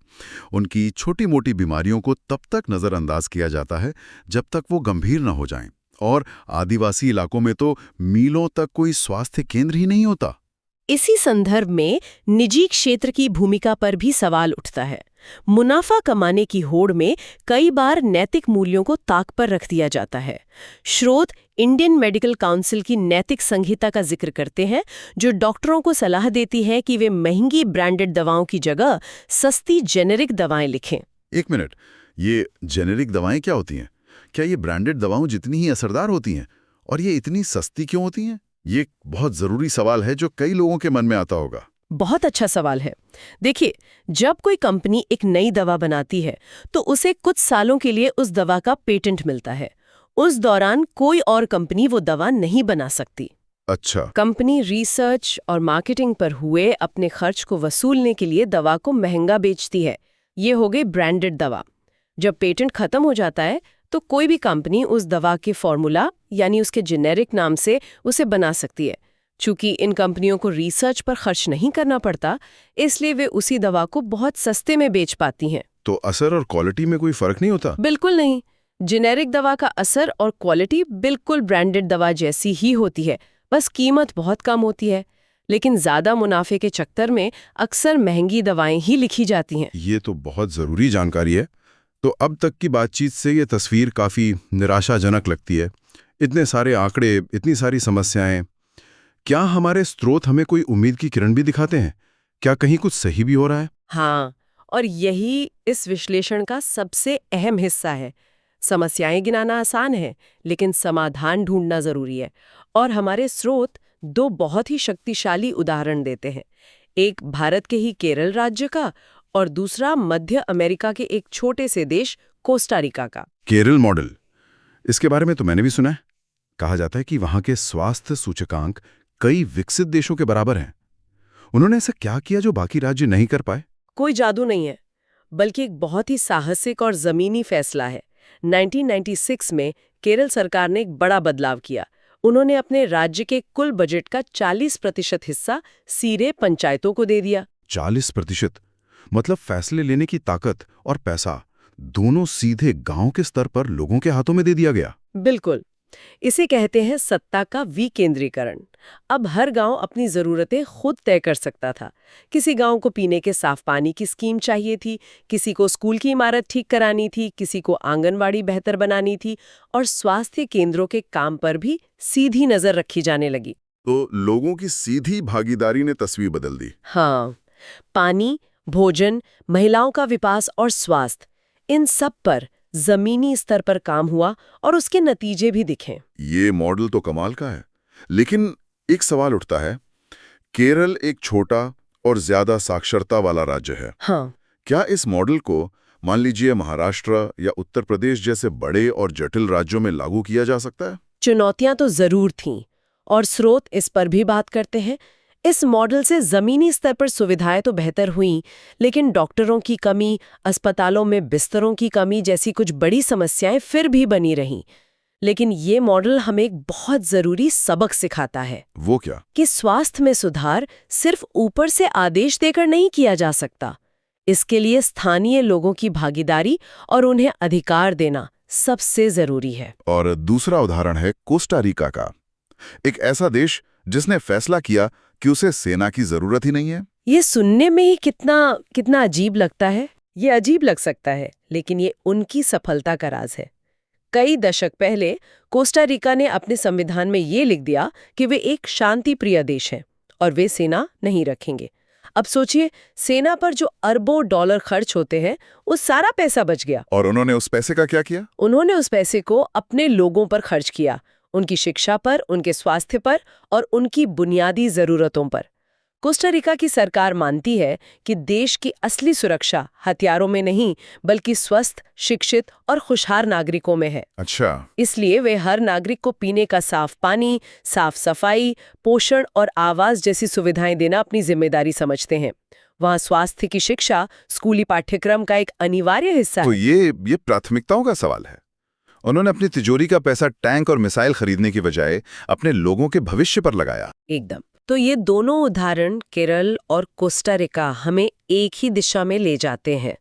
उनकी छोटी मोटी बीमारियों को तब तक नज़रअंदाज किया जाता है जब तक वो गंभीर न हो जाएं। और आदिवासी इलाकों में तो मीलों तक कोई स्वास्थ्य केंद्र ही नहीं होता। इसी संदर्भ में निजी क्षेत्र की भूमिका पर भी सवाल उठता है। मुनाफा कमाने की होड़ में कई बार नैतिक मूल्यों को ताक पर रख दिया जाता है। स्रोत इंडियन मेडिकल काउंसिल की नैतिक संहिता का जिक्र करते हैं, जो डॉक्टरों को सलाह देती है कि वे महंगी ब्रांडेड दवाओं की जगह सस्ती जेनेरिक दवाएं लिखें। एक मिनट, ये जेनेरिक दवाएं क्या होती हैं? क्या ये ब्रांडेड दवाओं जितनी ही असरदार होती हैं? और ये इतनी सस्ती क्यों होती हैं? ये बहुत जरूरी सवाल है जो कई लोगों के मन में आता होगा। बहुत अच्छा सवाल है। देखिए, जब कोई कंपनी एक नई दवा बनाती है तो उसे कुछ सालों के लिए उस दवा का पेटेंट मिलता है। उस दौरान कोई और कंपनी वो दवा नहीं बना सकती। अच्छा। कंपनी रिसर्च और मार्केटिंग पर हुए अपने खर्च को वसूलने के लिए दवा को महंगा बेचती है। ये हो गई ब्रांडेड दवा। जब पेटेंट खत्म हो जाता है तो कोई भी कंपनी उस दवा के फॉर्मूला यानी उसके जेनेरिक नाम से उसे बना सकती है। चूंकि इन कंपनियों को रिसर्च पर खर्च नहीं करना पड़ता, इसलिए वे उसी दवा को बहुत सस्ते में बेच पाती हैं। तो असर और क्वालिटी में कोई फर्क नहीं होता? बिल्कुल नहीं। जेनेरिक दवा का असर और क्वालिटी बिल्कुल ब्रांडेड दवा जैसी ही होती है, बस कीमत बहुत कम होती है। लेकिन ज्यादा मुनाफे के चक्कर में अक्सर महंगी दवाएं ही लिखी जाती हैं। ये तो बहुत जरूरी जानकारी है। तो अब तक की बातचीत से ये तस्वीर काफी निराशाजनक लगती है। इतने सारे आंकड़े, इतनी सारी समस्याएं। क्या हमारे स्रोत हमें कोई उम्मीद की किरण भी दिखाते हैं? क्या कहीं कुछ सही भी हो रहा है? हाँ, और यही इस विश्लेषण का सबसे अहम हिस्सा है। समस्याएं गिनाना आसान है, लेकिन समाधान ढूंढना जरूरी है। और हमारे स्रोत दो बहुत ही शक्तिशाली उदाहरण देते हैं। एक भारत के ही केरल राज्य का और दूसरा मध्य अमेरिका के एक छोटे से देश कोस्टा रिका का। केरल मॉडल, इसके बारे में तो मैंने भी सुना है। कहा जाता है कि वहां के स्वास्थ्य सूचकांक कई विकसित देशों के बराबर हैं। उन्होंने ऐसा क्या किया जो बाकी राज्य नहीं कर पाए? कोई जादू नहीं है, बल्कि एक बहुत ही साहसिक और जमीनी फैसला है। 1996 में केरल सरकार ने एक बड़ा बदलाव किया। उन्होंने अपने राज्य के कुल बजट का 40% हिस्सा सीधे पंचायतों को दे दिया। 40%? मतलब फैसले लेने की ताकत और पैसा दोनों सीधे गांव के स्तर पर लोगों के हाथों में दे दिया गया। बिल्कुल, इसे कहते हैं सत्ता का विकेंद्रीकरण। अब हर गांव अपनी जरूरतें खुद तय कर सकता था। किसी गांव को पीने के साफ पानी की स्कीम चाहिए थी, किसी को स्कूल की इमारत ठीक करानी थी, किसी को आंगनवाड़ी बेहतर बनानी थी, और स्वास्थ्य केंद्रों के काम पर भी सीधी नजर रखी जाने लगी। तो लोगों की सीधी भागीदारी ने तस्वीर बदल दी। हाँ, पानी, भोजन, महिलाओं का विकास और स्वास्थ्य, इन सब पर जमीनी स्तर पर काम हुआ और उसके नतीजे भी दिखे। ये मॉडल तो कमाल का है, लेकिन एक सवाल उठता है। केरल एक छोटा और ज्यादा साक्षरता वाला राज्य है। हाँ। क्या इस मॉडल को मान लीजिए महाराष्ट्र या उत्तर प्रदेश जैसे बड़े और जटिल राज्यों में लागू किया जा सकता है? चुनौतियां तो जरूर थीं, और स्रोत इस पर भी बात करते हैं। इस मॉडल से जमीनी स्तर पर सुविधाएं तो बेहतर हुईं, लेकिन डॉक्टरों की कमी, अस्पतालों में बिस्तरों की कमी जैसी कुछ बड़ी समस्याएं फिर भी बनी रहीं। लेकिन ये मॉडल हमें एक बहुत जरूरी सबक सिखाता है। वो क्या? कि स्वास्थ्य में सुधार सिर्फ ऊपर से आदेश देकर नहीं किया जा सकता। इसके लिए स्थानीय लोगों की भागीदारी और उन्हें अधिकार देना सबसे जरूरी है। और दूसरा उदाहरण है कोस्टा रिका का, एक ऐसा देश जिसने फैसला किया कि उसे सेना की जरूरत ही नहीं है। ये सुनने में ही कितना अजीब लगता है। ये अजीब लग सकता है, लेकिन ये उनकी सफलता का राज है। कई दशक पहले कोस्टा रिका ने अपने संविधान में ये लिख दिया कि वे एक शांति प्रिय देश हैं और वे सेना नहीं रखेंगे। अब सोचिए, सेना पर जो अरबों डॉलर खर्च होते हैं, उस सारा पैसा बच गया। और उन्होंने उस पैसे का क्या किया? उन्होंने उस पैसे को अपने लोगों पर खर्च किया, उनकी शिक्षा पर, उनके स्वास्थ्य पर और उनकी बुनियादी जरूरतों पर। कोस्टा रिका की सरकार मानती है कि देश की असली सुरक्षा हथियारों में नहीं, बल्कि स्वस्थ, शिक्षित और खुशहाल नागरिकों में है। अच्छा। इसलिए वे हर नागरिक को पीने का साफ पानी, साफ सफाई, पोषण और आवास जैसी सुविधाएं देना अपनी जिम्मेदारी समझते हैं। वहाँ स्वास्थ्य की शिक्षा स्कूली पाठ्यक्रम का एक अनिवार्य हिस्सा तो है। ये प्राथमिकताओं का सवाल है। उन्होंने अपनी तिजोरी का पैसा टैंक और मिसाइल खरीदने की बजाय अपने लोगों के भविष्य पर लगाया। एकदम। तो ये दोनों उदाहरण, केरल और कोस्टा रिका, हमें एक ही दिशा में ले जाते हैं।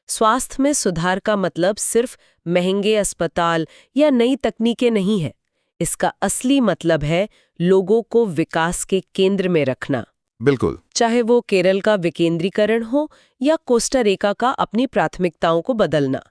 स्वास्थ्य में सुधार का मतलब सिर्फ महंगे अस्पताल या नई तकनीकें नहीं है। इसका असली मतलब है लोगों को विकास के केंद्र में रखना। बिल्कुल। चाहे वो केरल का विकेंद्रीकरण हो या कोस्टा रिका का अपनी प्राथमिकताओं को बदलना,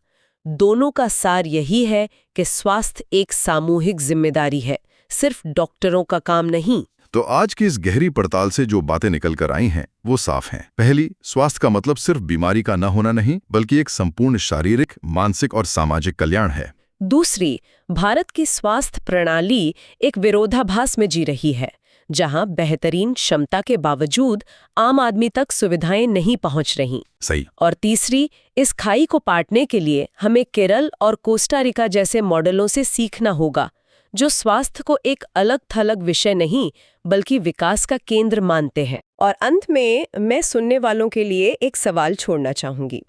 दोनों का सार यही है कि स्वास्थ्य एक सामूहिक जिम्मेदारी है, सिर्फ डॉक्टरों का काम नहीं। तो आज की इस गहरी पड़ताल से जो बातें निकल कर आई हैं, वो साफ हैं। पहली, स्वास्थ्य का मतलब सिर्फ बीमारी का न होना नहीं, बल्कि एक संपूर्ण शारीरिक, मानसिक और सामाजिक कल्याण है। दूसरी, भारत की स्वास्थ्य प्रणाली एक विरोधाभास में जी रही है, जहां बेहतरीन क्षमता के बावजूद आम आदमी तक सुविधाएं नहीं पहुंच रहीं। सही। और तीसरी, इस खाई को पाटने के लिए हमें केरल और कोस्टा रिका जैसे मॉडलों से सीखना होगा, जो स्वास्थ्य को एक अलग थलग विषय नहीं, बल्कि विकास का केंद्र मानते हैं। और अंत में मैं सुनने वालों के लिए एक सवाल छोड़ना चाहूंगी।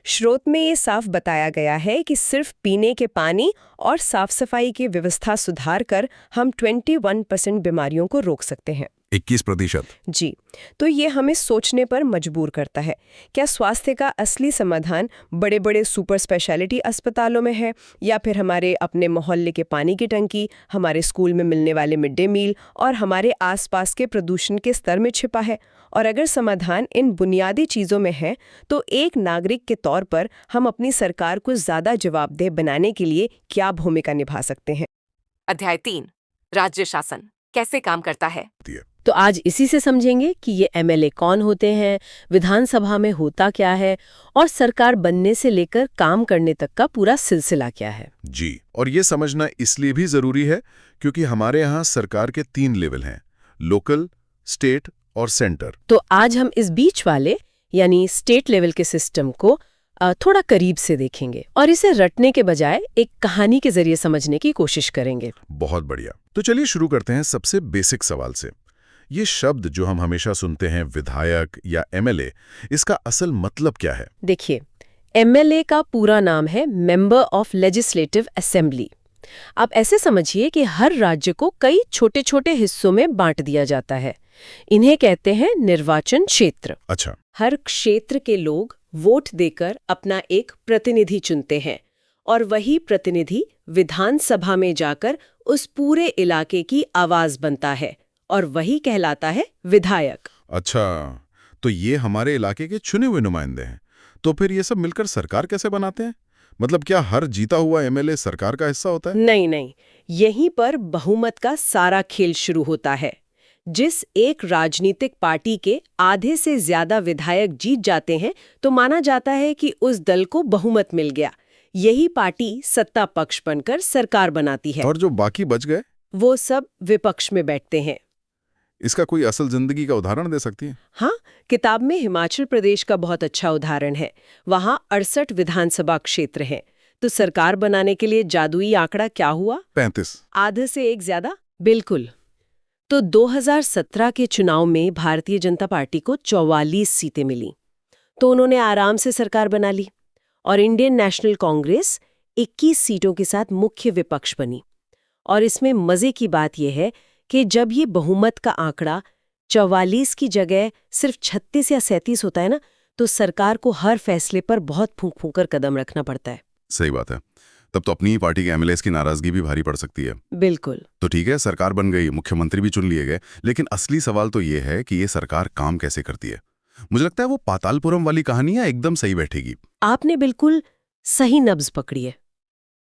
स्रोत में ये साफ बताया गया है कि सिर्फ पीने के पानी और साफ सफाई की व्यवस्था सुधार कर हम 21% बीमारियों को रोक सकते हैं। 21%? जी। तो ये हमें सोचने पर मजबूर करता है। क्या स्वास्थ्य का असली समाधान बड़े बड़े सुपर स्पेशलिटी अस्पतालों में है, या फिर हमारे अपने मोहल्ले के पानी की टंकी, हमारे स्कूल में मिलने वाले मिड डे मील और हमारे आसपास के प्रदूषण के स्तर में छिपा है? और अगर समाधान इन बुनियादी चीज़ों में है, तो एक नागरिक के तौर पर हम अपनी सरकार को ज़्यादा जवाबदेह बनाने के लिए क्या भूमिका निभा सकते हैं? अध्याय 3, राज्य शासन कैसे काम करता है। तो आज इसी से समझेंगे कि ये एमएलए कौन होते हैं, विधानसभा में होता क्या है, और सरकार बनने से लेकर काम करने तक का पूरा सिलसिला क्या है। जी। और ये समझना इसलिए भी जरूरी है क्योंकि हमारे यहाँ सरकार के 3 लेवल हैं, लोकल, स्टेट और सेंटर। तो आज हम इस बीच वाले यानी स्टेट लेवल के सिस्टम को थोड़ा करीब से देखेंगे और इसे रटने के बजाय एक कहानी के जरिए समझने की कोशिश करेंगे। बहुत बढ़िया। तो चलिए शुरू करते हैं सबसे बेसिक सवाल से। ये शब्द जो हम हमेशा सुनते हैं, विधायक या एमएलए, इसका असल मतलब क्या है? देखिए, एमएलए का पूरा नाम है मेंबर ऑफ लेजिस्लेटिव असेंबली। आप ऐसे समझिए कि हर राज्य को कई छोटे छोटे हिस्सों में बांट दिया जाता है। इन्हें कहते हैं निर्वाचन क्षेत्र। अच्छा। हर क्षेत्र के लोग वोट देकर अपना एक प्रतिनिधि चुनते हैं और वही प्रतिनिधि विधानसभा में जाकर उस पूरे इलाके की आवाज बनता है और वही कहलाता है विधायक। अच्छा, तो ये हमारे इलाके के चुने हुए नुमाइंदे हैं। तो फिर ये सब मिलकर सरकार कैसे बनाते हैं? मतलब क्या हर जीता हुआ एमएलए सरकार का हिस्सा होता है? नहीं, यहीं पर बहुमत का सारा खेल शुरू होता है। जिस एक राजनीतिक पार्टी के आधे से ज्यादा विधायक जीत जाते हैं, तो माना जाता है कि उस दल को बहुमत मिल गया। यही पार्टी सत्ता पक्ष बनकर सरकार बनाती है। और जो बाकी बच गए, वो सब विपक्ष में बैठते हैं। इसका कोई असल जिंदगी का उदाहरण दे सकती है? हाँ, किताब में हिमाचल प्रदेश का बहुत अच्छा उदाहरण है। वहाँ 68 विधानसभा क्षेत्र हैं। तो सरकार बनाने के लिए जादुई आंकड़ा क्या हुआ? 35। आधे से एक ज्यादा? बिल्कुल। तो 2017 के चुनाव में भारतीय जनता पार्टी को 44 सीटें मिली, तो उन्होंने आराम से सरकार बना ली और इंडियन नेशनल कांग्रेस 21 सीटों के साथ मुख्य विपक्ष बनी। और इसमें मजे की बात यह है कि जब ये बहुमत का आंकड़ा 44 की जगह सिर्फ 36 या 37 होता है ना, तो सरकार को हर फैसले पर बहुत फूंक कर कदम रखना पड़ता है। सही बात है। तब तो अपनी ही पार्टी के एमएलएस की नाराजगी भी भारी पड़ सकती है। बिल्कुल। तो ठीक है, सरकार बन गई, मुख्यमंत्री भी चुन लिए गए, लेकिन असली सवाल तो ये है कि ये सरकार काम कैसे करती है। मुझे लगता है वो पातालपुरम वाली कहानियां एकदम सही बैठेगी। आपने बिल्कुल सही नब्ज पकड़ी है।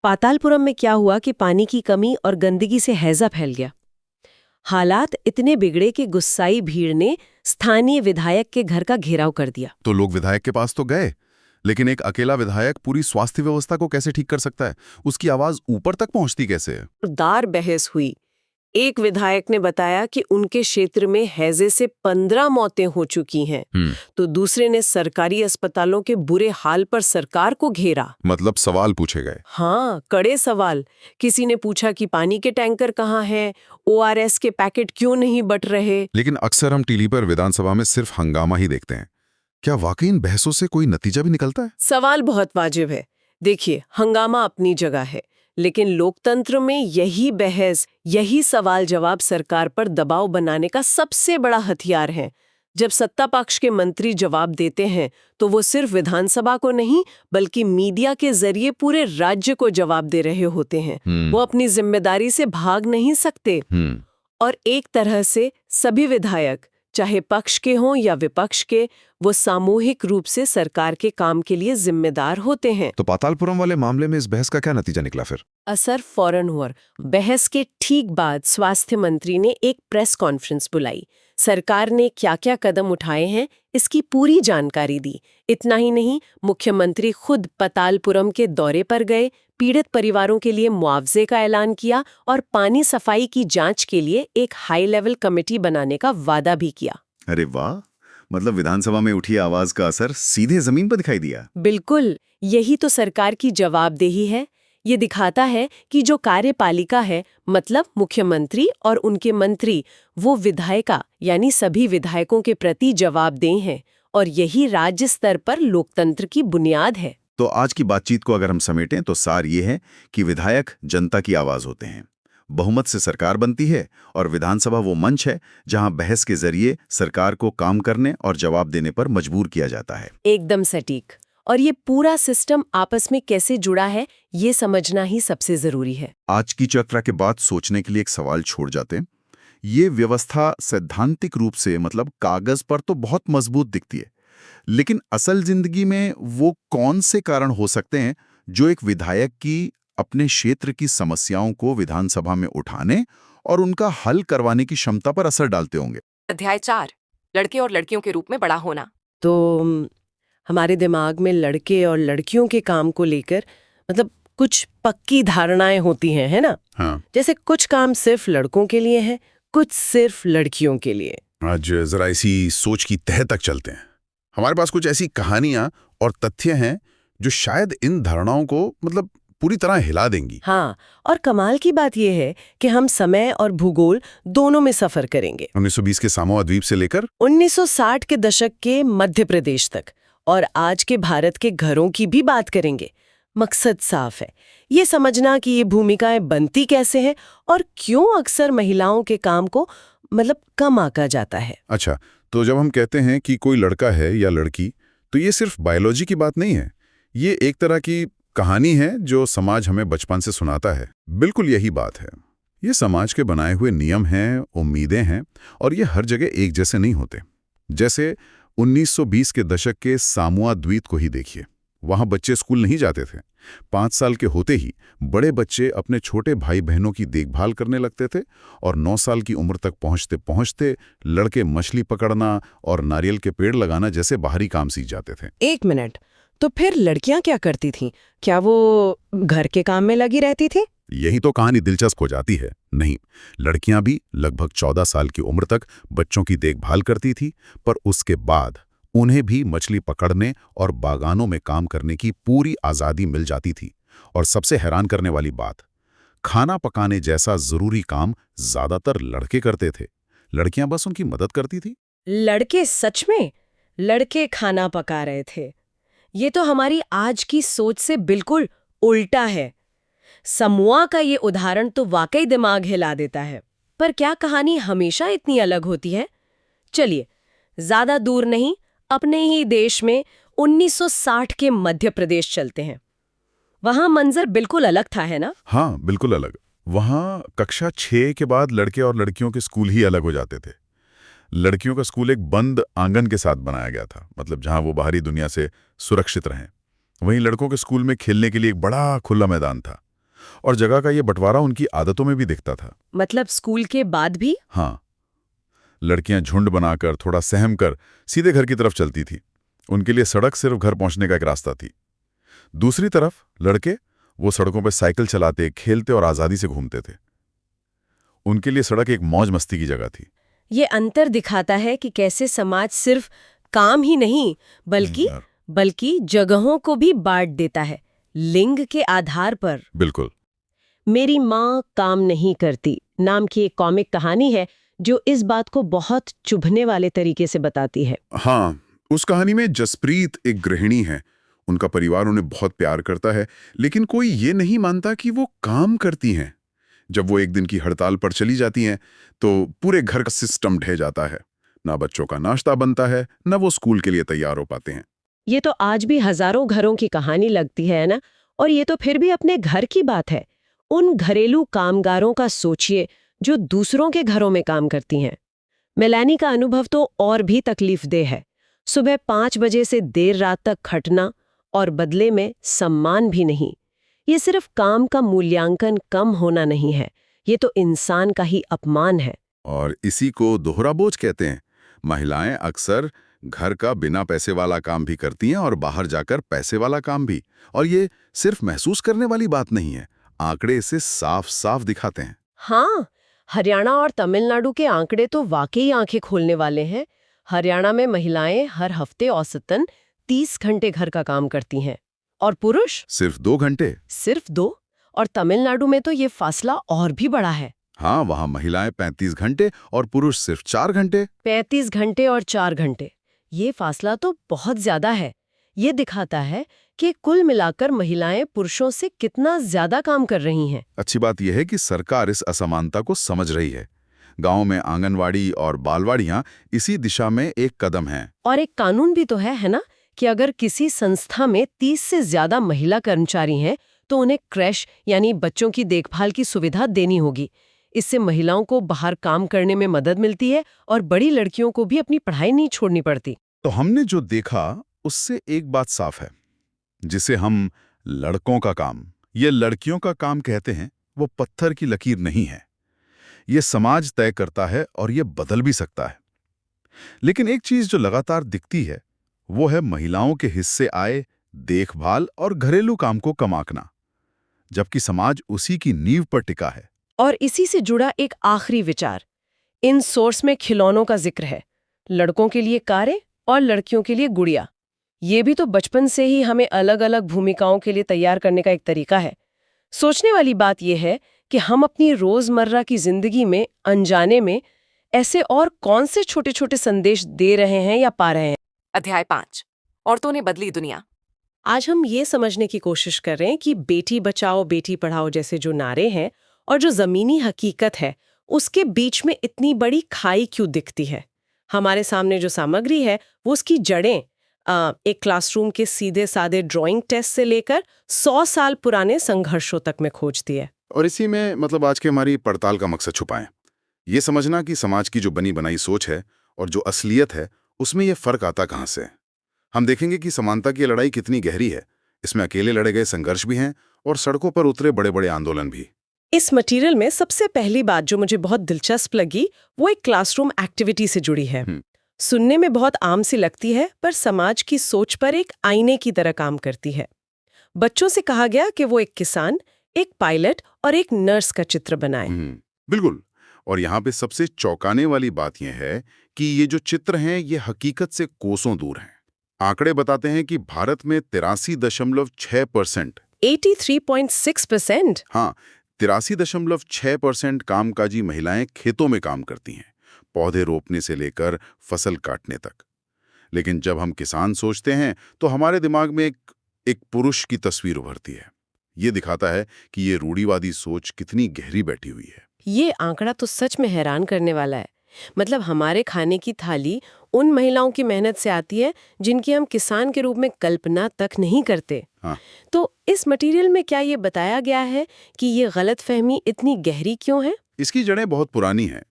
पातालपुरम में क्या हुआ कि पानी की कमी और गंदगी से हैजा फैल गया। हालात इतने बिगड़े कि गुस्साई भीड़ ने स्थानीय विधायक के घर का घेराव कर दिया। तो लोग विधायक के पास तो गए, लेकिन एक अकेला विधायक पूरी स्वास्थ्य व्यवस्था को कैसे ठीक कर सकता है? उसकी आवाज ऊपर तक पहुंचती कैसे है? जोरदार बहस हुई। एक विधायक ने बताया कि उनके क्षेत्र में हैजे से 15 मौतें हो चुकी हैं, तो दूसरे ने सरकारी अस्पतालों के बुरे हाल पर सरकार को घेरा। मतलब सवाल पूछे गए। हाँ, कड़े सवाल। किसी ने पूछा कि पानी के टैंकर कहाँ हैं, ORS के पैकेट क्यों नहीं बंट रहे। लेकिन अक्सर हम टीवी पर विधानसभा में सिर्फ हंगामा ही देखते हैं। क्या वाकई इन बहसों से कोई नतीजा भी निकलता है? सवाल बहुत वाजिब है। देखिए, हंगामा अपनी जगह है, लेकिन लोकतंत्र में यही बहस, यही सवाल जवाब सरकार पर दबाव बनाने का सबसे बड़ा हथियार है। जब सत्ता पक्ष के मंत्री जवाब देते हैं तो वो सिर्फ विधानसभा को नहीं बल्कि मीडिया के जरिए पूरे राज्य को जवाब दे रहे होते हैं। वो अपनी जिम्मेदारी से भाग नहीं सकते। और एक तरह से सभी विधायक, चाहे पक्ष के हों या विपक्ष के, वो सामूहिक रूप से सरकार के काम के लिए जिम्मेदार होते हैं। तो पातालपुरम वाले मामले में इस बहस का क्या नतीजा निकला फिर? असर फौरन हुआ। बहस के ठीक बाद स्वास्थ्य मंत्री ने एक प्रेस कॉन्फ्रेंस बुलाई। सरकार ने क्या क्या कदम उठाए हैं इसकी पूरी जानकारी दी। इतना ही नहीं, मुख्यमंत्री खुद पातालपुरम के दौरे पर गए, पीड़ित परिवारों के लिए मुआवजे का ऐलान किया और पानी सफाई की जांच के लिए एक हाई लेवल कमेटी बनाने का वादा भी किया। अरे वाह, मतलब विधानसभा में उठी आवाज का असर सीधे जमीन पर दिखाई दिया। बिल्कुल, यही तो सरकार की जवाबदेही है। ये दिखाता है कि जो कार्यपालिका है, मतलब मुख्यमंत्री और उनके मंत्री, वो विधायिका यानी सभी विधायकों के प्रति जवाबदेह हैं, और यही राज्य स्तर पर लोकतंत्र की बुनियाद है। तो आज की बातचीत को अगर हम समेटें तो सार ये है कि विधायक जनता की आवाज होते हैं। बहुमत से सरकार बनती है और विधानसभा वो मंच है जहां बहस के जरिए सरकार को काम करने और जवाब देने पर मजबूर किया जाता है। एकदम सटीक। और ये पूरा सिस्टम आपस में कैसे जुड़ा है, ये समझना ही सबसे जरूरी है। आज की चर्चा के बाद सोचने के लिए एक सवाल छोड़ जाते हैं। ये व्यवस्था सैद्धांतिक रूप से, मतलब कागज पर तो बहुत मजबूत दिखती है, लेकिन असल जिंदगी में वो कौन से कारण हो सकते हैं जो एक विधायक की अपने क्षेत्र की समस्याओं को विधानसभा में उठाने और उनका हल करवाने की क्षमता पर असर डालते होंगे? अध्याय 4, लड़के और लड़कियों के रूप में बड़ा होना। तो हमारे दिमाग में लड़के और लड़कियों के काम को लेकर मतलब कुछ पक्की धारणाएं होती हैं, है ना? हाँ। जैसे कुछ काम सिर्फ लड़कों के लिए है, कुछ सिर्फ लड़कियों के लिए। आज जरा इसी सोच की तह तक चलते हैं। हमारे पास कुछ ऐसी कहानियां और तथ्य हैं जो शायद इन धारणाओं को मतलब पूरी तरह हिला देंगी। हाँ, और कमाल की बात यह है कि हम समय और भूगोल दोनों में सफर करेंगे। 1920 के सामोआ द्वीप से लेकर 1960 के दशक के मध्य प्रदेश तक, और आज के भारत के घरों की भी बात करेंगे। मकसद साफ है, ये समझना कि ये भूमिकाएं बनती कैसे हैं और क्यों अक्सर महिलाओं के काम को मतलब कम आंका जाता है। अच्छा, तो जब हम कहते हैं कि कोई लड़का है या लड़की, तो ये सिर्फ बायोलॉजी की बात नहीं है। ये एक तरह की कहानी है जो समाज हमें बचपन से सुनाता है। बिल्कुल यही बात है। ये समाज के बनाए हुए नियम हैं, उम्मीदें हैं, और ये हर जगह एक जैसे नहीं होते। जैसे 1920 के दशक के सामोआ द्वीप को ही देखिए। वहां बच्चे स्कूल नहीं जाते थे। 5 साल के होते ही बड़े बच्चे अपने छोटे भाई बहनों की देखभाल करने लगते थे, और 9 साल की उम्र तक पहुंचते पहुंचते लड़के मछली पकड़ना और नारियल के पेड़ लगाना जैसे बाहरी काम सीख जाते थे। एक मिनट, तो फिर लड़कियां क्या करती थीं? क्या वो घर के काम में लगी रहती थी? यही तो कहानी दिलचस्प हो जाती है। नहीं, लड़कियां भी लगभग 14 साल की उम्र तक बच्चों की देखभाल करती थी, पर उसके बाद उन्हें भी मछली पकड़ने और बागानों में काम करने की पूरी आज़ादी मिल जाती थी। और सबसे हैरान करने वाली बात, खाना पकाने जैसा जरूरी काम ज्यादातर लड़के करते थे, लड़कियां बस उनकी मदद करती थी। लड़के सच में लड़के खाना पका रहे थे। ये तो हमारी आज की सोच से बिल्कुल उल्टा है। समोआ का ये उदाहरण तो वाकई दिमाग हिला देता है। पर क्या कहानी हमेशा इतनी अलग होती है? चलिए, ज्यादा दूर नहीं, अपने ही देश में 1960 के मध्य प्रदेश चलते हैं। वहां मंजर बिल्कुल अलग था, है ना? हाँ, बिल्कुल अलग। वहाँ कक्षा 6 के बाद लड़के और लड़कियों के स्कूल ही अलग हो जाते थे। लड़कियों का स्कूल एक बंद आंगन के साथ बनाया गया था, मतलब जहां वो बाहरी दुनिया से सुरक्षित रहें। वहीं लड़कों के स्कूल में खेलने के लिए एक बड़ा खुला मैदान था, और जगह का ये बंटवारा उनकी आदतों में भी दिखता था। मतलब स्कूल के बाद भी? हाँ, लड़कियां झुंड बनाकर, थोड़ा सहम कर सीधे घर की तरफ चलती थी। उनके लिए सड़क सिर्फ घर पहुंचने का एक रास्ता थी। दूसरी तरफ लड़के, वो सड़कों पर साइकिल चलाते, खेलते और आजादी से घूमते थे। उनके लिए सड़क एक मौज मस्ती की जगह थी। ये अंतर दिखाता है कि कैसे समाज सिर्फ काम ही नहीं बल्कि जगहों को भी बांट देता है, लिंग के आधार पर। बिल्कुल। मेरी माँ काम नहीं करती नाम की एक कॉमिक कहानी है जो इस बात को बहुत चुभने वाले तरीके से बताती है। हाँ, उस कहानी में जसप्रीत एक गृहिणी है। उनका परिवार उन्हें बहुत प्यार करता है, लेकिन कोई ये नहीं मानता कि वो काम करती हैं। जब वो एक दिन की हड़ताल पर चली जाती हैं, तो पूरे घर का सिस्टम ढह जाता है। ना बच्चों का नाश्ता बनता है, ना वो स्कूल के लिए तैयार हो पाते हैं। ये तो आज भी हजारों घरों की कहानी लगती है ना? और ये तो फिर भी अपने घर की बात है। उन घरेलू कामगारों का सोचिए जो दूसरों के घरों में काम करती हैं। मेलानी का अनुभव तो और भी तकलीफदेह है। सुबह 5 बजे से देर रात तक खटना और बदले में सम्मान भी नहीं। ये सिर्फ काम का मूल्यांकन कम होना नहीं है, ये तो इंसान का ही अपमान है। और इसी को दोहरा बोझ कहते हैं। महिलाएं अक्सर घर का बिना पैसे वाला काम भी करती हैं और बाहर जाकर पैसे वाला काम भी। और ये सिर्फ महसूस करने वाली बात नहीं है, आंकड़े इसे साफ साफ दिखाते हैं। हाँ, हरियाणा और तमिलनाडु के आंकड़े तो वाकई आंखें खोलने वाले हैं। हरियाणा में महिलाएं हर हफ्ते औसतन 30 घंटे घर का काम करती हैं और पुरुष सिर्फ 2 घंटे। सिर्फ 2। और तमिलनाडु में तो ये फासला और भी बड़ा है। हाँ, वहाँ महिलाएं 35 घंटे और पुरुष सिर्फ 4 घंटे। 35 घंटे और 4 घंटे, ये फासला तो बहुत ज्यादा है। ये दिखाता है कि कुल मिलाकर महिलाएं पुरुषों से कितना ज्यादा काम कर रही हैं। अच्छी बात यह है कि सरकार इस असमानता को समझ रही है। गांव में आंगनवाड़ी और बालवाड़ियां इसी दिशा में एक कदम हैं। और एक कानून भी तो है ना, कि अगर किसी संस्था में 30 से ज्यादा महिला कर्मचारी हैं तो उन्हें क्रैश यानी बच्चों की देखभाल की सुविधा देनी होगी। इससे महिलाओं को बाहर काम करने में मदद मिलती है और बड़ी लड़कियों को भी अपनी पढ़ाई नहीं छोड़नी पड़ती। तो हमने जो देखा उससे एक बात साफ है, जिसे हम लड़कों का काम या लड़कियों का काम कहते हैं, वो पत्थर की लकीर नहीं है। ये समाज तय करता है और ये बदल भी सकता है। लेकिन एक चीज जो लगातार दिखती है वो है महिलाओं के हिस्से आए देखभाल और घरेलू काम को कम आंकना, जबकि समाज उसी की नींव पर टिका है। और इसी से जुड़ा एक आखिरी विचार, इन सोर्स में खिलौनों का जिक्र है। लड़कों के लिए कारें और लड़कियों के लिए गुड़िया। ये भी तो बचपन से ही हमें अलग अलग भूमिकाओं के लिए तैयार करने का एक तरीका है। सोचने वाली बात यह है कि हम अपनी रोजमर्रा की जिंदगी में अनजाने में ऐसे और कौन से छोटे छोटे संदेश दे रहे हैं या पा रहे हैं। अध्याय 5 औरतों ने बदली दुनिया। आज हम ये समझने की कोशिश कर रहे हैं कि बेटी बचाओ बेटी पढ़ाओ जैसे जो नारे हैं और जो जमीनी हकीकत है उसके बीच में इतनी बड़ी खाई क्यों दिखती है। हमारे सामने जो सामग्री है वो उसकी जड़ें एक क्लासरूम के सीधे सादे ड्राइंग टेस्ट से लेकर 100 साल पुराने संघर्षों तक में खोजती है। और इसी में मतलब आज के हमारी पड़ताल का मकसद छुपाएं, ये समझना कि समाज की जो बनी बनाई सोच है और जो असलियत है उसमें ये फर्क आता कहाँ से। हम देखेंगे कि समानता की लड़ाई कितनी गहरी है। इसमें अकेले लड़े गए संघर्ष भी हैं और सड़कों पर उतरे बड़े बड़े आंदोलन भी। इस मटेरियल में सबसे पहली बात जो मुझे बहुत दिलचस्प लगी वो एक क्लासरूम एक्टिविटी से जुड़ी है। सुनने में बहुत आम सी लगती है पर समाज की सोच पर एक आईने की तरह काम करती है। बच्चों से कहा गया कि वो एक किसान, एक पायलट और एक नर्स का चित्र बनाएं। बिल्कुल। और यहाँ पे सबसे चौंकाने वाली बात यह है कि ये जो चित्र हैं ये हकीकत से कोसों दूर हैं। आंकड़े बताते हैं कि भारत में 83.6%, 83.6%, हाँ, 83.6% कामकाजी महिलाएं खेतों में काम करती हैं, पौधे रोपने से लेकर फसल काटने तक। लेकिन जब हम किसान सोचते हैं तो हमारे दिमाग में एक पुरुष की तस्वीर उभरती है। ये दिखाता है कि ये रूढ़िवादी सोच कितनी गहरी बैठी हुई है। ये आंकड़ा तो सच में हैरान करने वाला है। मतलब हमारे खाने की थाली उन महिलाओं की मेहनत से आती है जिनकी हम किसान के रूप में कल्पना तक नहीं करते। हाँ। तो इस मटेरियल में क्या ये बताया गया है कि ये गलतफहमी इतनी गहरी क्यों है? इसकी जड़ें बहुत पुरानी हैं,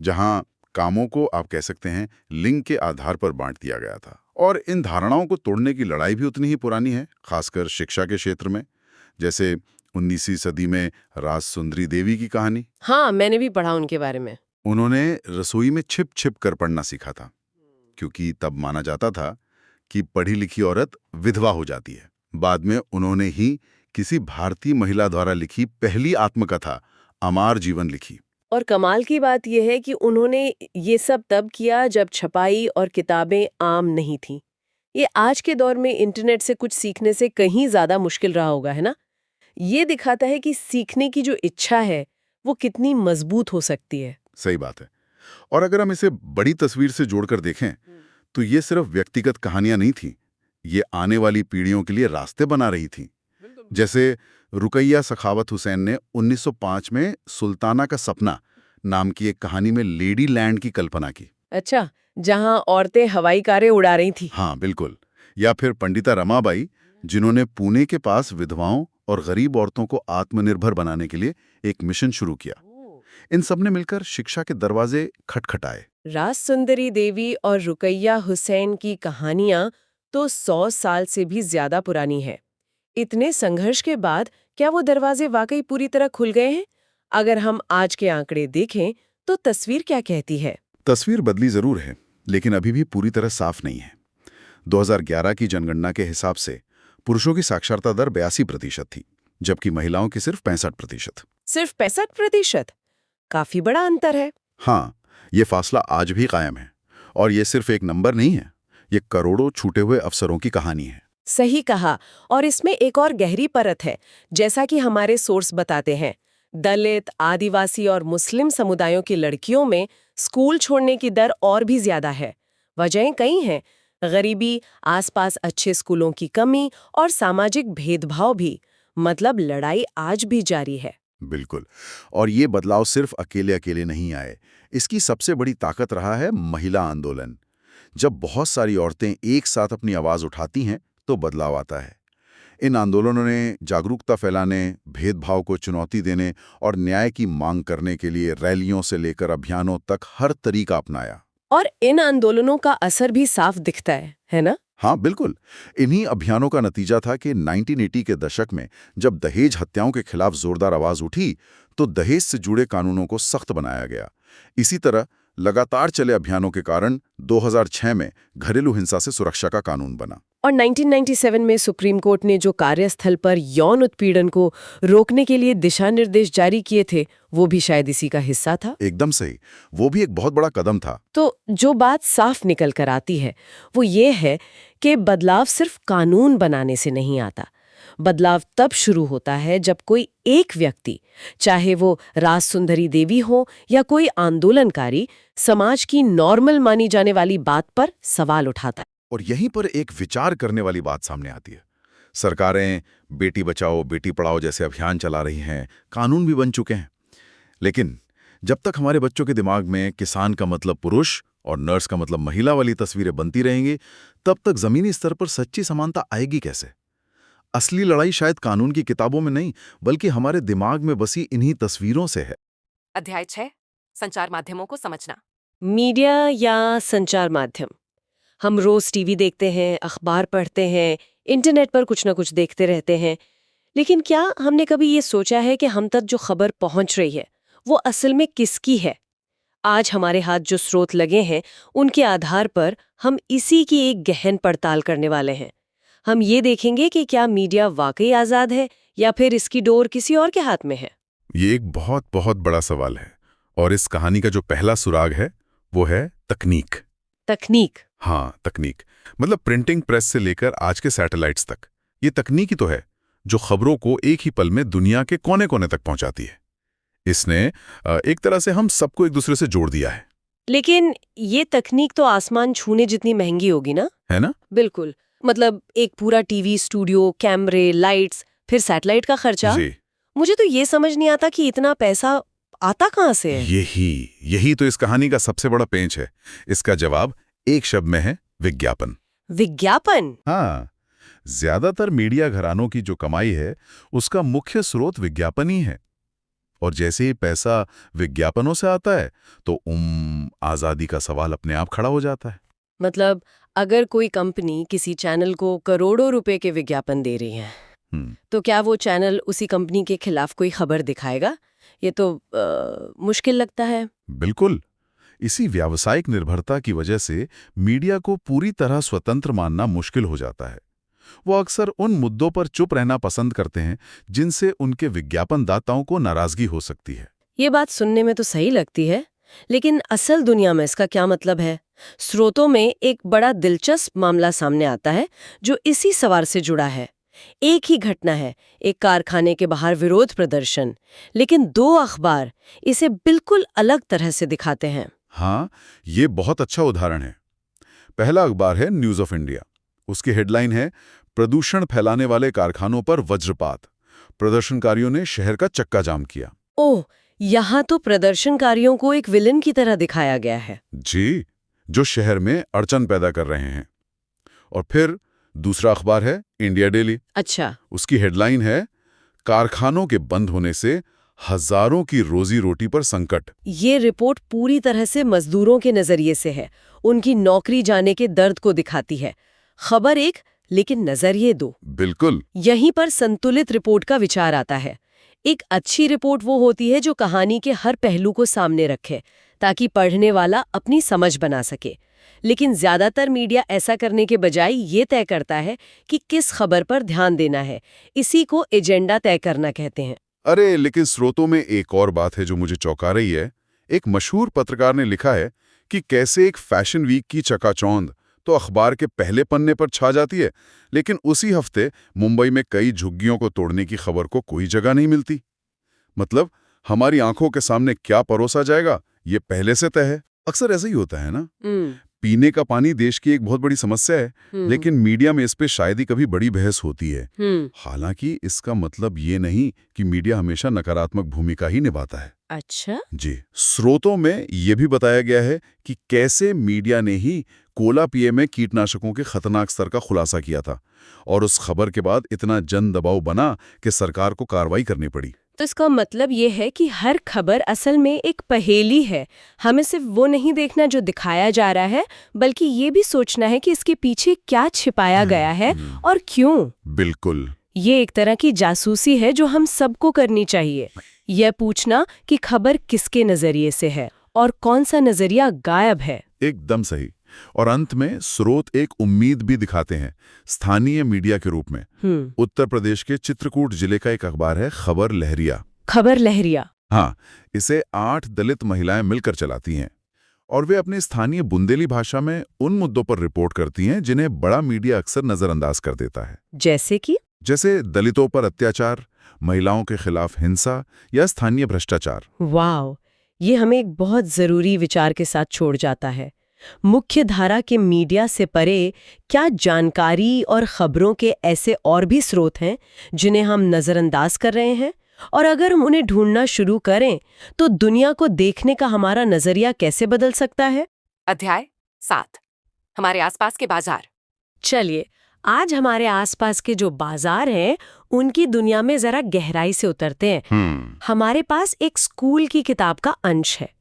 जहां कामों को आप कह सकते हैं लिंग के आधार पर बांट दिया गया था। और इन धारणाओं को तोड़ने की लड़ाई भी उतनी ही पुरानी है, खासकर शिक्षा के क्षेत्र में। जैसे 19वीं सदी में राजसुंदरी देवी की कहानी। हाँ, मैंने भी पढ़ा उनके बारे में। उन्होंने रसोई में छिप छिप कर पढ़ना सीखा था, क्योंकि तब माना जाता था कि पढ़ी लिखी औरत विधवा हो जाती है। बाद में उन्होंने ही किसी भारतीय महिला द्वारा लिखी पहली आत्मकथा अमार जीवन लिखी। और कमाल की बात यह है कि उन्होंने ये सब तब किया जब छपाई और किताबें आम नहीं थीं। ये आज के दौर में इंटरनेट से कुछ सीखने से कहीं ज़्यादा मुश्किल रहा होगा, है ना? ये दिखाता है कि सीखने की जो इच्छा है वो कितनी मजबूत हो सकती है। सही बात है। और अगर हम इसे बड़ी तस्वीर से जोड़कर देखें तो ये सिर्फ व्यक्तिगत कहानियां नहीं थीं, ये आने वाली पीढ़ियों के लिए रास्ते बना रही थीं। जैसे रुकैया सखावत हुसैन ने 1905 में सुल्ताना का सपना नाम की एक कहानी में लेडी लैंड की कल्पना की। अच्छा, जहां औरतें हवाई कारें उड़ा रही थी। हाँ, बिल्कुल। या फिर पंडिता रमाबाई, जिन्होंने पुणे के पास विधवाओं और गरीब औरतों को आत्मनिर्भर बनाने के लिए एक मिशन शुरू किया। इन सब ने मिलकर शिक्षा के दरवाजे खटखटाए। राजसुंदरी देवी और रुकैया हुसैन की कहानियां तो 100 साल से भी ज्यादा पुरानी है। इतने संघर्ष के बाद क्या वो दरवाजे वाकई पूरी तरह खुल गए हैं? अगर हम आज के आंकड़े देखें तो तस्वीर क्या कहती है? तस्वीर बदली जरूर है, लेकिन अभी भी पूरी तरह साफ नहीं है। 2011 की जनगणना के हिसाब से पुरुषों की साक्षरता दर 82% थी, जबकि महिलाओं की सिर्फ 65%। सिर्फ 65%? काफी बड़ा अंतर है। हाँ, ये फासला आज भी कायम है। और ये सिर्फ एक नंबर नहीं है, ये करोड़ों छूटे हुए अवसरों की कहानी है। सही कहा। और इसमें एक और गहरी परत है। जैसा कि हमारे सोर्स बताते हैं, दलित, आदिवासी और मुस्लिम समुदायों की लड़कियों में स्कूल छोड़ने की दर और भी ज्यादा है। वजहें कई हैं, गरीबी, आसपास अच्छे स्कूलों की कमी और सामाजिक भेदभाव भी। मतलब लड़ाई आज भी जारी है। बिल्कुल। और ये बदलाव सिर्फ अकेले अकेले नहीं आए। इसकी सबसे बड़ी ताकत रहा है महिला आंदोलन। जब बहुत सारी औरतें एक साथ अपनी आवाज उठाती हैं तो बदलाव आता है। इन आंदोलनों ने जागरूकता फैलाने, भेदभाव को चुनौती देने और न्याय की मांग करने के लिए रैलियों से लेकर अभियानों तक हर तरीका अपनाया। और इन आंदोलनों का असर भी साफ दिखता है ना? हाँ, बिल्कुल। इन्हीं अभियानों का नतीजा था कि 1980 के दशक में जब दहेज हत्याओं के खिलाफ जोरदार आवाज उठी तो दहेज से जुड़े कानूनों को सख्त बनाया गया। इसी तरह लगातार चले अभियानों के कारण 2006 में घरेलू हिंसा से सुरक्षा का कानून बना। और 1997 में सुप्रीम कोर्ट ने जो कार्यस्थल पर यौन उत्पीड़न को रोकने के लिए दिशा निर्देश जारी किए थे, वो भी शायद इसी का हिस्सा था। एकदम सही, वो भी एक बहुत बड़ा कदम था। तो जो बात साफ निकल कर आती है वो ये है कि बदलाव सिर्फ कानून बनाने से नहीं आता। बदलाव तब शुरू होता है जब कोई एक व्यक्ति, चाहे वो राजसुंदरी देवी हो या कोई आंदोलनकारी, समाज की नॉर्मल मानी जाने वाली बात पर सवाल उठाता है। और यहीं पर एक विचार करने वाली बात सामने आती है। सरकारें बेटी बचाओ बेटी पढ़ाओ जैसे अभियान चला रही हैं, कानून भी बन चुके हैं, लेकिन जब तक हमारे बच्चों के दिमाग में किसान का मतलब पुरुष और नर्स का मतलब महिला वाली तस्वीरें बनती रहेंगी, तब तक जमीनी स्तर पर सच्ची समानता आएगी कैसे? असली लड़ाई शायद कानून की किताबों में नहीं, बल्कि हमारे दिमाग में बसी इन्हीं तस्वीरों से है। अध्याय 6 संचार माध्यमों को समझना। मीडिया या संचार माध्यम। हम रोज टीवी देखते हैं, अखबार पढ़ते हैं, इंटरनेट पर कुछ न कुछ देखते रहते हैं, लेकिन क्या हमने कभी ये सोचा है कि हम तक जो खबर पहुंच रही है वो असल में किसकी है? आज हमारे हाथ जो स्रोत लगे हैं उनके आधार पर हम इसी की एक गहन पड़ताल करने वाले हैं। हम ये देखेंगे कि क्या मीडिया वाकई आजाद है या फिर इसकी डोर किसी और के हाथ में है। ये एक बहुत बहुत बड़ा सवाल है, और इस कहानी का जो पहला सुराग है वो है तकनीक। तकनीक? हाँ, तकनीक। मतलब प्रिंटिंग प्रेस से लेकर आज के सैटेलाइट्स तक, ये तकनीक ही तो है जो खबरों को एक ही पल में दुनिया के कोने कोने तक पहुंचाती है। इसने एक तरह से हम सबको एक दूसरे से जोड़ दिया है। लेकिन ये तकनीक तो आसमान छूने जितनी महंगी होगी ना? है ना? बिल्कुल। मतलब एक पूरा टीवी स्टूडियो, कैमरे, लाइट्स, फिर सैटेलाइट का खर्चा। जी। मुझे तो ये समझ नहीं आता कि इतना पैसा आता कहाँ से है? यही तो इस कहानी का सबसे बड़ा पेंच है। इसका जवाब एक शब्द में है, विज्ञापन। विज्ञापन? हाँ, ज्यादातर मीडिया घरानों की जो कमाई है उसका मुख्य स्रोत विज्ञापन ही है। और जैसे ही पैसा विज्ञापनों से आता है तो आजादी का सवाल अपने आप खड़ा हो जाता है। मतलब अगर कोई कंपनी किसी चैनल को करोड़ों रुपए के विज्ञापन दे रही है, तो क्या वो चैनल उसी कंपनी के खिलाफ कोई खबर दिखाएगा? ये तो मुश्किल लगता है। बिल्कुल। इसी व्यावसायिक निर्भरता की वजह से मीडिया को पूरी तरह स्वतंत्र मानना मुश्किल हो जाता है। वो अक्सर उन मुद्दों पर चुप रहना पसंद करते हैं जिनसे उनके विज्ञापनदाताओं को नाराजगी हो सकती है। ये बात सुनने में तो सही लगती है, लेकिन असल दुनिया में इसका क्या मतलब है? स्रोतों में एक बड़ा दिलचस्प मामला सामने आता है जो इसी सवाल से जुड़ा है। एक ही घटना है, एक कारखाने के बाहर विरोध प्रदर्शन, लेकिन दो अखबार इसे बिल्कुल अलग तरह से दिखाते हैं। हाँ, ये बहुत अच्छा उदाहरण है। पहला अखबार है न्यूज़ ऑफ इंडिया। उसकी हेडलाइन है, प्रदूषण फैलाने वाले कारखानों पर वज्रपात। प्रदर्शनकारियों ने शहर का चक्का जाम किया। ओह, यहाँ तो प्रदर्शनकारियों को एक विलन की तरह दिखाया गया है। जी, जो शहर में अड़चन पैदा कर रहे हैं। और फिर दूसरा अखबार है इंडिया डेली। अच्छा। उसकी हेडलाइन है, कारखानों के बंद होने से हजारों की रोजी रोटी पर संकट। ये रिपोर्ट पूरी तरह से मजदूरों के नजरिए से है, उनकी नौकरी जाने के दर्द को दिखाती है। खबर एक, लेकिन नजरिए दो। बिल्कुल। यहीं पर संतुलित रिपोर्ट का विचार आता है। एक अच्छी रिपोर्ट वो होती है जो कहानी के हर पहलू को सामने रखे, ताकि पढ़ने वाला अपनी समझ बना सके। लेकिन ज्यादातर मीडिया ऐसा करने के बजाय ये तय करता है कि किस खबर पर ध्यान देना है। इसी को एजेंडा तय करना कहते हैं। अरे, लेकिन स्रोतों में एक और बात है जो मुझे चौंका रही है। एक मशहूर पत्रकार ने लिखा है कि कैसे एक फैशन वीक की चकाचौंध तो अखबार के पहले पन्ने पर छा जाती है, लेकिन उसी हफ्ते मुंबई में कई झुग्गियों को तोड़ने की खबर को कोई जगह नहीं मिलती। मतलब हमारी आंखों के सामने क्या परोसा जाएगा ये पहले से तय है। अक्सर ऐसा ही होता है ना। पीने का पानी देश की एक बहुत बड़ी समस्या है, लेकिन मीडिया में इस पे शायद ही कभी बड़ी बहस होती है। हालांकि इसका मतलब ये नहीं कि मीडिया हमेशा नकारात्मक भूमिका ही निभाता है। अच्छा जी, स्रोतों में यह भी बताया गया है कि कैसे मीडिया ने ही कोला पिए में कीटनाशकों के खतरनाक स्तर का खुलासा किया था, और उस खबर के बाद इतना जन दबाव बना कि सरकार को कार्रवाई करनी पड़ी। तो इसका मतलब ये है कि हर खबर असल में एक पहेली है। हमें सिर्फ वो नहीं देखना जो दिखाया जा रहा है, बल्कि ये भी सोचना है कि इसके पीछे क्या छिपाया गया है और क्यों। बिल्कुल। ये एक तरह की जासूसी है जो हम सबको करनी चाहिए। यह पूछना कि खबर किसके नजरिए से है और कौन सा नजरिया गायब है। एकदम सही। और अंत में स्रोत एक उम्मीद भी दिखाते हैं स्थानीय मीडिया के रूप में। उत्तर प्रदेश के चित्रकूट जिले का एक अखबार है खबर लहरिया। खबर लहरिया? हाँ, इसे 8 दलित महिलाएं मिलकर चलाती हैं, और वे अपनी स्थानीय बुंदेली भाषा में उन मुद्दों पर रिपोर्ट करती हैं जिन्हें बड़ा मीडिया अक्सर नजरअंदाज कर देता है। जैसे दलितों पर अत्याचार, महिलाओं के खिलाफ हिंसा या स्थानीय भ्रष्टाचार। वाह, ये हमें एक बहुत जरूरी विचार के साथ छोड़ जाता है। मुख्य धारा के मीडिया से परे क्या जानकारी और खबरों के ऐसे और भी स्रोत हैं जिन्हें हम नजरअंदाज कर रहे हैं? और अगर हम उन्हें ढूंढना शुरू करें तो दुनिया को देखने का हमारा नजरिया कैसे बदल सकता है? अध्याय 7, हमारे आसपास के बाजार। चलिए, आज हमारे आसपास के जो बाजार हैं उनकी दुनिया में जरा गहराई से उतरते हैं। हमारे पास एक स्कूल की किताब का अंश है,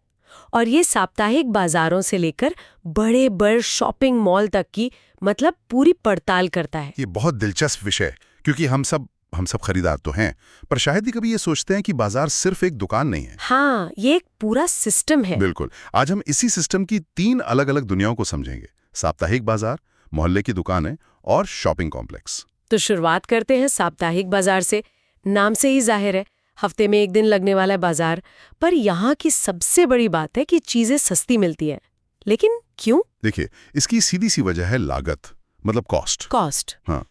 और ये साप्ताहिक बाजारों से लेकर बड़े बड़े शॉपिंग मॉल तक की मतलब पूरी पड़ताल करता है। ये बहुत दिलचस्प विषय, क्योंकि हम सब खरीदार तो हैं, पर शायद ही कभी ये सोचते हैं कि बाजार सिर्फ एक दुकान नहीं है। हाँ, ये एक पूरा सिस्टम है। बिल्कुल। आज हम इसी सिस्टम की 3 अलग-अलग दुनियाओं को समझेंगे: साप्ताहिक बाजार, मोहल्ले की दुकानें और शॉपिंग कॉम्प्लेक्स। तो शुरुआत करते हैं साप्ताहिक बाजार से। नाम से ही जाहिर है, हफ्ते में एक दिन लगने वाला बाजार। पर यहाँ की सबसे बड़ी बात है कि चीजें सस्ती मिलती हैं। लेकिन क्यों? देखिए, इसकी सीधी सी वजह है लागत, मतलब कॉस्ट। कॉस्ट। हाँ,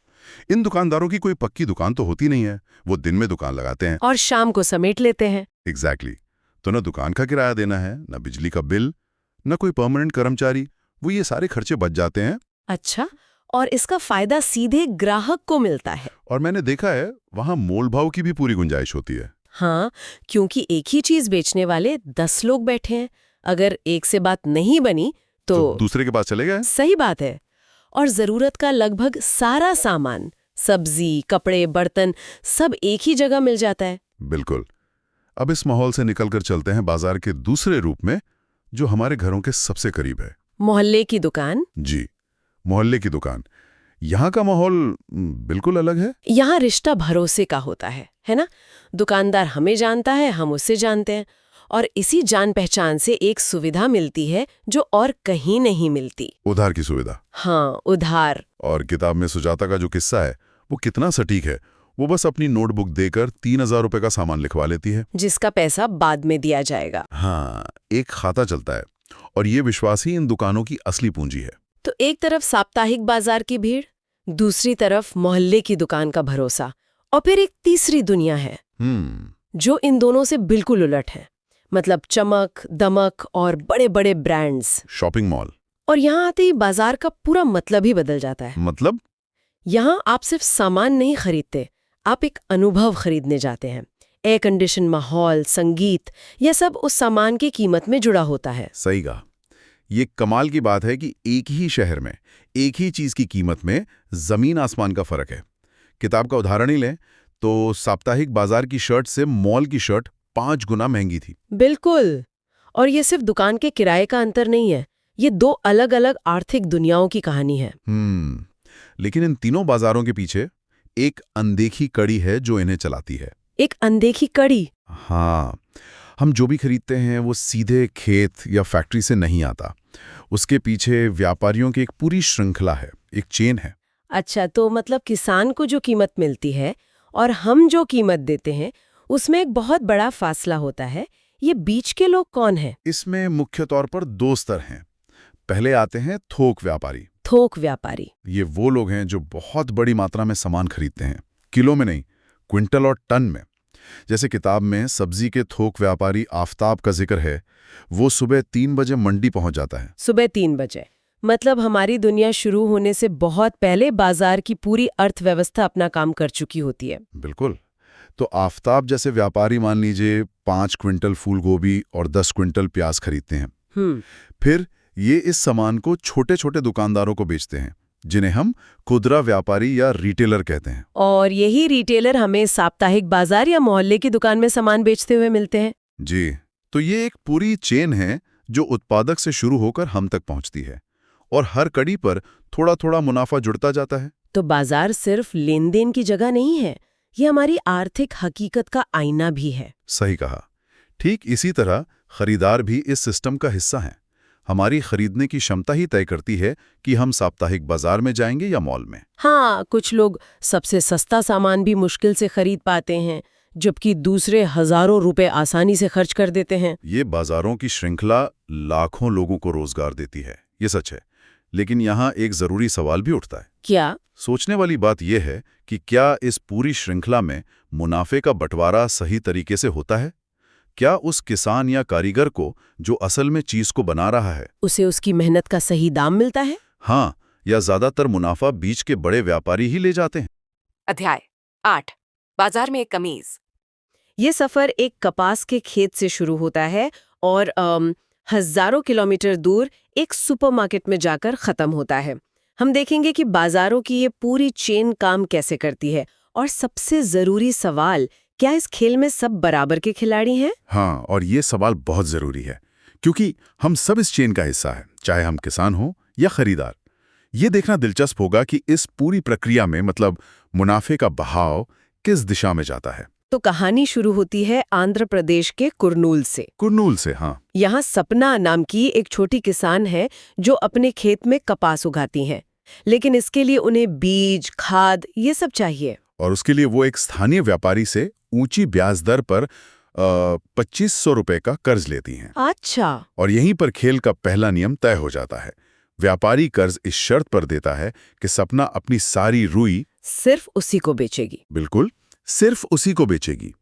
इन दुकानदारों की कोई पक्की दुकान तो होती नहीं है, वो दिन में दुकान लगाते हैं। और शाम को समेट लेते हैं। एग्जैक्टली। तो न दुकान का किराया देना है, न बिजली का बिल, न कोई परमानेंट कर्मचारी, वो ये सारे खर्चे बच जाते हैं। अच्छा, और इसका फायदा सीधे ग्राहक को मिलता है। और मैंने देखा है वहां मोल भाव की भी पूरी गुंजाइश होती है। हाँ, क्योंकि एक ही चीज बेचने वाले 10 लोग बैठे हैं। अगर एक से बात नहीं बनी तो दूसरे के पास चले गए। सही बात है। और जरूरत का लगभग सारा सामान, सब्जी, कपड़े, बर्तन, सब एक ही जगह मिल जाता है। बिल्कुल। अब इस माहौल से निकलकर चलते हैं बाजार के दूसरे रूप में, जो हमारे घरों के सबसे करीब है। मोहल्ले की दुकान। जी, मोहल्ले की दुकान। यहाँ का माहौल बिल्कुल अलग है। यहाँ रिश्ता भरोसे का होता है ना? दुकानदार हमें जानता है, हम उससे जानते हैं, और इसी जान पहचान से एक सुविधा मिलती है जो और कहीं नहीं मिलती। उधार की सुविधा। हाँ, उधार। और किताब में सुजाता का जो किस्सा है वो कितना सटीक है। वो बस अपनी नोटबुक देकर 3000 रुपए का सामान लिखवा लेती है, जिसका पैसा बाद में दिया जाएगा। हाँ, एक खाता चलता है। और ये विश्वास ही इन दुकानों की असली पूंजी है। तो एक तरफ साप्ताहिक बाजार की भीड़, दूसरी तरफ मोहल्ले की दुकान का भरोसा, और फिर एक तीसरी दुनिया है जो इन दोनों से बिल्कुल उलट है। मतलब चमक, दमक और बड़े बड़े ब्रांड्स। Shopping mall. और यहाँ आते ही बाजार का पूरा मतलब ही बदल जाता है। मतलब? यहाँ आप सिर्फ सामान नहीं खरीदते, आप एक अनुभव खरीदने जाते हैं। एयर कंडीशन माहौल, संगीत, यह सब उस सामान की कीमत में जुड़ा होता है। सही कहा। ये कमाल की बात है कि एक ही शहर में एक ही चीज की कीमत में जमीन आसमान का फर्क है। किताब का उदाहरण ही लें तो साप्ताहिक बाजार की शर्ट से मॉल की शर्ट 5 गुना महंगी थी। बिल्कुल। और ये सिर्फ दुकान के किराए का अंतर नहीं है, ये दो अलग अलग आर्थिक दुनियाओं की कहानी है। लेकिन इन तीनों बाजारों के पीछे एक अनदेखी कड़ी है जो इन्हें चलाती है। एक अनदेखी कड़ी? हाँ, हम जो भी खरीदते हैं वो सीधे खेत या फैक्ट्री से नहीं आता। उसके पीछे व्यापारियों की एक पूरी श्रृंखला है, एक चेन है। अच्छा, तो मतलब किसान को जो कीमत मिलती है और हम जो कीमत देते हैं उसमें एक बहुत बड़ा फासला होता है। ये बीच के लोग कौन हैं? इसमें मुख्य तौर पर 2 स्तर हैं। पहले आते हैं थोक व्यापारी। थोक व्यापारी ये वो लोग हैं जो बहुत बड़ी मात्रा में सामान खरीदते हैं, किलो में नहीं, क्विंटल और टन में। जैसे किताब में सब्जी के थोक व्यापारी आफताब का जिक्र है। वो सुबह 3 बजे मंडी पहुंच जाता है। सुबह 3 बजे? मतलब हमारी दुनिया शुरू होने से बहुत पहले बाजार की पूरी अर्थव्यवस्था अपना काम कर चुकी होती है। बिल्कुल। तो आफताब जैसे व्यापारी मान लीजिए 5 क्विंटल फूल गोभी और 10 क्विंटल प्याज खरीदते हैं। फिर ये इस सामान को छोटे छोटे दुकानदारों को बेचते हैं, जिन्हें हम खुदरा व्यापारी या रिटेलर कहते हैं। और यही रिटेलर हमें साप्ताहिक बाजार या मोहल्ले की दुकान में सामान बेचते हुए मिलते हैं। जी, तो ये एक पूरी चेन है जो उत्पादक से शुरू होकर हम तक पहुंचती है, और हर कड़ी पर थोड़ा थोड़ा मुनाफा जुड़ता जाता है। तो बाजार सिर्फ लेन देन की जगह नहीं है, ये हमारी आर्थिक हकीकत का आईना भी है। सही कहा। ठीक इसी तरह खरीदार भी इस सिस्टम का हिस्सा हैं। हमारी खरीदने की क्षमता ही तय करती है कि हम साप्ताहिक बाजार में जाएंगे या मॉल में। हाँ, कुछ लोग सबसे सस्ता सामान भी मुश्किल से खरीद पाते हैं, जबकि दूसरे हजारों रुपए आसानी से खर्च कर देते हैं। ये बाजारों की श्रृंखला लाखों लोगों को रोजगार देती है, ये सच है। लेकिन यहाँ एक जरूरी सवाल भी उठता है। क्या? सोचने वाली बात यह है कि क्या इस पूरी श्रृंखला में मुनाफे का बंटवारा सही तरीके से होता है? क्या उस किसान या कारीगर को जो असल में चीज को बना रहा है, उसे उसकी मेहनत का सही दाम मिलता है? हाँ, या ज्यादातर मुनाफा बीच के बड़े व्यापारी ही ले जाते हैं? अध्याय 8 बाजार में एक कमीज। ये सफर एक कपास के खेत से शुरू होता है और हजारों किलोमीटर दूर एक सुपरमार्केट में जाकर खत्म होता है। हम देखेंगे कि बाजारों की ये पूरी चेन काम कैसे करती है, और सबसे जरूरी सवाल, क्या इस खेल में सब बराबर के खिलाड़ी हैं? हाँ, और ये सवाल बहुत जरूरी है, क्योंकि हम सब इस चेन का हिस्सा हैं, चाहे हम किसान हो या खरीदार। ये देखना दिलचस्प होगा कि इस पूरी प्रक्रिया में मतलब मुनाफे का बहाव किस दिशा में जाता है। तो कहानी शुरू होती है आंध्र प्रदेश के कुर्नूल से। कुर्नूल से, हाँ। यहाँ सपना नाम की एक छोटी किसान है जो अपने खेत में कपास उगाती हैं, लेकिन इसके लिए उन्हें बीज, खाद, ये सब चाहिए। और उसके लिए वो एक स्थानीय व्यापारी से ऊंची ब्याज दर पर 2500 रुपए का कर्ज लेती हैं। अच्छा। और यहीं पर खेल का पहला नियम तय हो जाता है। व्यापारी कर्ज इस शर्त पर देता है कि सपना अपनी सारी रुई सिर्फ उसी को बेचेगी। बिल्कुल, सिर्फ उसी को बेचेगी।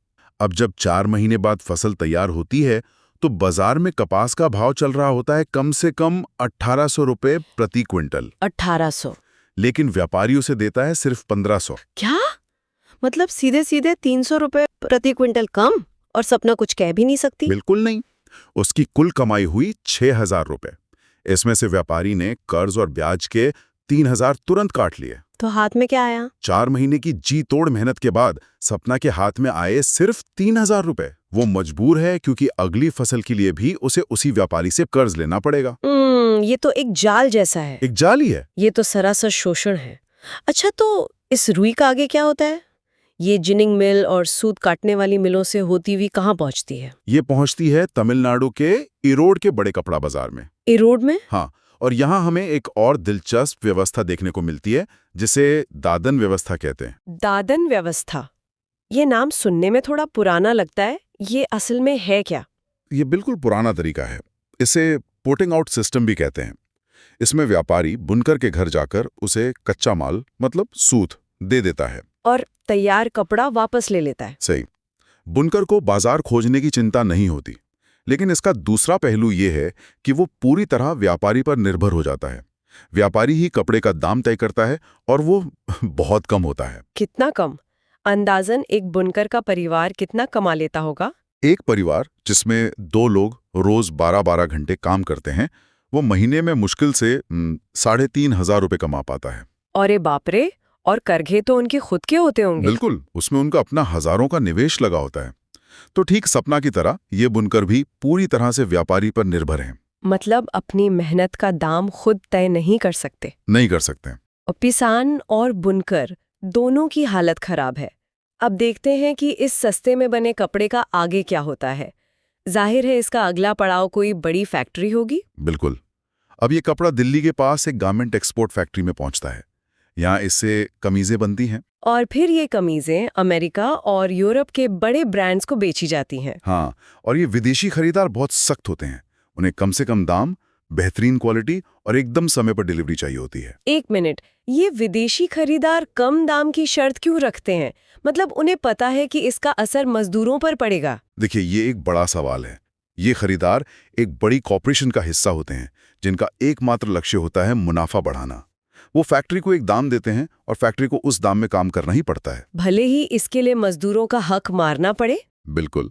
अब जब 4 महीने बाद फसल तैयार होती है तो बाजार में कपास का भाव चल रहा होता है कम से कम 1800 रुपए प्रति क्विंटल। 1800? लेकिन व्यापारी उसे देता है सिर्फ 1500। क्या मतलब सीधे सीधे 300 रुपए प्रति क्विंटल कम? और सपना कुछ कह भी नहीं सकती। बिल्कुल नहीं। उसकी कुल कमाई हुई 6000 रुपए। इसमें से व्यापारी ने कर्ज और ब्याज के 3000 तुरंत काट लिए। तो हाथ में क्या आया? 4 महीने की जी तोड़ मेहनत के बाद सपना के हाथ में आए सिर्फ 3000 रुपए। वो मजबूर है क्योंकि अगली फसल के लिए भी उसे उसी व्यापारी से कर्ज लेना पड़ेगा। ये तो एक जाल जैसा है। एक जाल ही है। ये तो सरासर शोषण है। अच्छा, तो इस रुई का आगे क्या होता है? ये जिनिंग मिल और सूत काटने वाली मिलों से होती हुई कहाँ पहुंचती है? ये पहुंचती है तमिलनाडु के इरोड के बड़े कपड़ा बाजार में। इरोड में? हाँ, और यहाँ हमें एक और दिलचस्प व्यवस्था देखने को मिलती है जिसे दादन व्यवस्था कहते हैं। दादन व्यवस्था, ये नाम सुनने में थोड़ा पुराना लगता है। ये असल में है क्या? ये बिल्कुल पुराना तरीका है। इसे पोटिंग आउट सिस्टम भी कहते हैं। इसमें व्यापारी बुनकर के घर जाकर उसे कच्चा माल मतलब सूत दे देता है और तैयार कपड़ा वापस ले लेता है। सही। बुनकर को बाजार खोजने की चिंता नहीं होती। लेकिन इसका दूसरा पहलू ये है कि वो पूरी तरह व्यापारी पर निर्भर हो जाता है। व्यापारी ही कपड़े का दाम तय करता है और वो बहुत कम होता है। कितना कम? अंदाजन एक बुनकर का परिवार कितना कमा लेता होगा? एक परिवार जिसमें 2 लोग रोज 12-12 घंटे काम करते हैं, वो महीने में मुश्किल से 3500 रुपए कमा पाता है। अरे बाप रे! और करघे तो उनके खुद के होते होंगे। बिल्कुल, उसमें उनका अपना हजारों का निवेश लगा होता है। तो ठीक सपना की तरह ये बुनकर भी पूरी तरह से व्यापारी पर निर्भर हैं। मतलब अपनी मेहनत का दाम खुद तय नहीं कर सकते। नहीं कर सकते। और किसान और बुनकर दोनों की हालत खराब है। अब देखते हैं कि इस सस्ते में बने कपड़े का आगे क्या होता है। जाहिर है इसका अगला पड़ाव कोई बड़ी फैक्ट्री होगी। बिल्कुल। अब ये कपड़ा दिल्ली के पास एक गारमेंट एक्सपोर्ट फैक्ट्री में पहुंचता है। यहाँ इससे कमीजें बनती हैं। और फिर ये कमीजें अमेरिका और यूरोप के बड़े ब्रांड्स को बेची जाती हैं। हाँ, और ये विदेशी खरीदार बहुत सख्त होते हैं। उन्हें कम से कम दाम, बेहतरीन क्वालिटी और एकदम समय पर डिलीवरी चाहिए होती है। एक मिनट, ये विदेशी खरीदार कम दाम की शर्त क्यों रखते हैं? मतलब उन्हें पता है कि इसका असर मजदूरों पर पड़ेगा। देखिए, ये एक बड़ा सवाल है। ये खरीदार एक बड़ी कॉर्पोरेशन का हिस्सा होते हैं जिनका एकमात्र लक्ष्य होता है मुनाफा बढ़ाना। वो फैक्ट्री को एक दाम देते हैं और फैक्ट्री को उस दाम में काम करना ही पड़ता है, भले ही इसके लिए मजदूरों का हक मारना पड़े। बिल्कुल।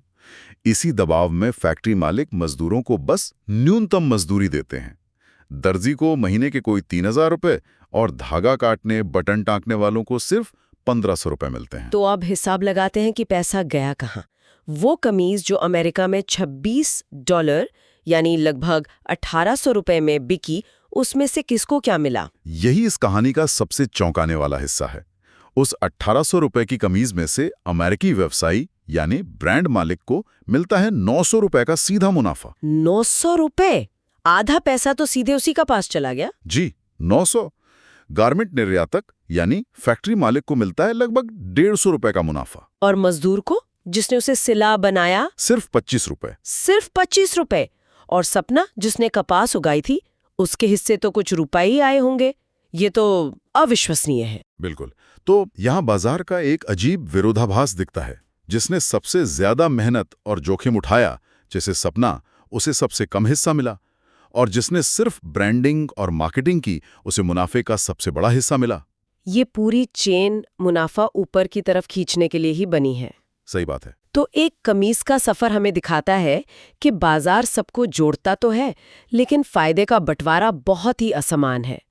इसी दबाव में फैक्ट्री मालिक मजदूरों को बस न्यूनतम मजदूरी देते हैं। दर्जी को महीने के कोई 3000 रुपए और धागा काटने, बटन टाँकने वालों को सिर्फ 1500 रुपए मिलते हैं। तो अब हिसाब लगाते हैं कि पैसा गया कहाँ। वो कमीज जो अमेरिका में $26 यानी लगभग 1800 रुपए में बिकी, उसमें से किसको क्या मिला? यही इस कहानी का सबसे चौंकाने वाला हिस्सा है। उस 1800 रुपए की कमीज में से अमेरिकी व्यवसायी यानी ब्रांड मालिक को मिलता है 900 रुपए का सीधा मुनाफा। 900 रुपए? आधा पैसा तो सीधे उसी का पास चला गया। जी, 900। गारमेंट निर्यातक यानी फैक्ट्री मालिक को मिलता है लगभग 150 रुपए का मुनाफा। और मजदूर को, जिसने उसे सिला बनाया, सिर्फ 25 रुपए। सिर्फ 25 रुपए। और सपना, जिसने कपास उगाई थी, उसके हिस्से तो कुछ रुपए ही आए होंगे। ये तो अविश्वसनीय है। बिल्कुल। तो यहाँ बाजार का एक अजीब विरोधाभास दिखता है। जिसने सबसे ज्यादा मेहनत और जोखिम उठाया, जैसे सपना, उसे सबसे कम हिस्सा मिला, और जिसने सिर्फ ब्रांडिंग और मार्केटिंग की, उसे मुनाफे का सबसे बड़ा हिस्सा मिला। ये पूरी चेन मुनाफा ऊपर की तरफ खींचने के लिए ही बनी है। सही बात है। तो एक कमीज का सफर हमें दिखाता है कि बाजार सबको जोड़ता तो है, लेकिन फायदे का बंटवारा बहुत ही असमान है।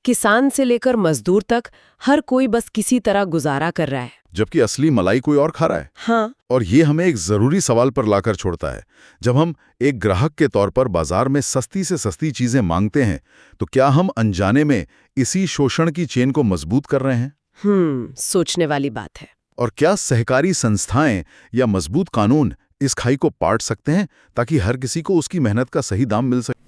किसान से लेकर मजदूर तक हर कोई बस किसी तरह गुजारा कर रहा है, जबकि असली मलाई कोई और खा रहा है। हाँ। और ये हमें एक जरूरी सवाल पर लाकर छोड़ता है। जब हम एक ग्राहक के तौर पर बाजार में सस्ती से सस्ती चीजें मांगते हैं, तो क्या हम अनजाने में इसी शोषण की चेन को मजबूत कर रहे हैं? सोचने वाली बात है। और क्या सहकारी संस्थाएं या मजबूत कानून इस खाई को पाट सकते हैं ताकि हर किसी को उसकी मेहनत का सही दाम मिल सके?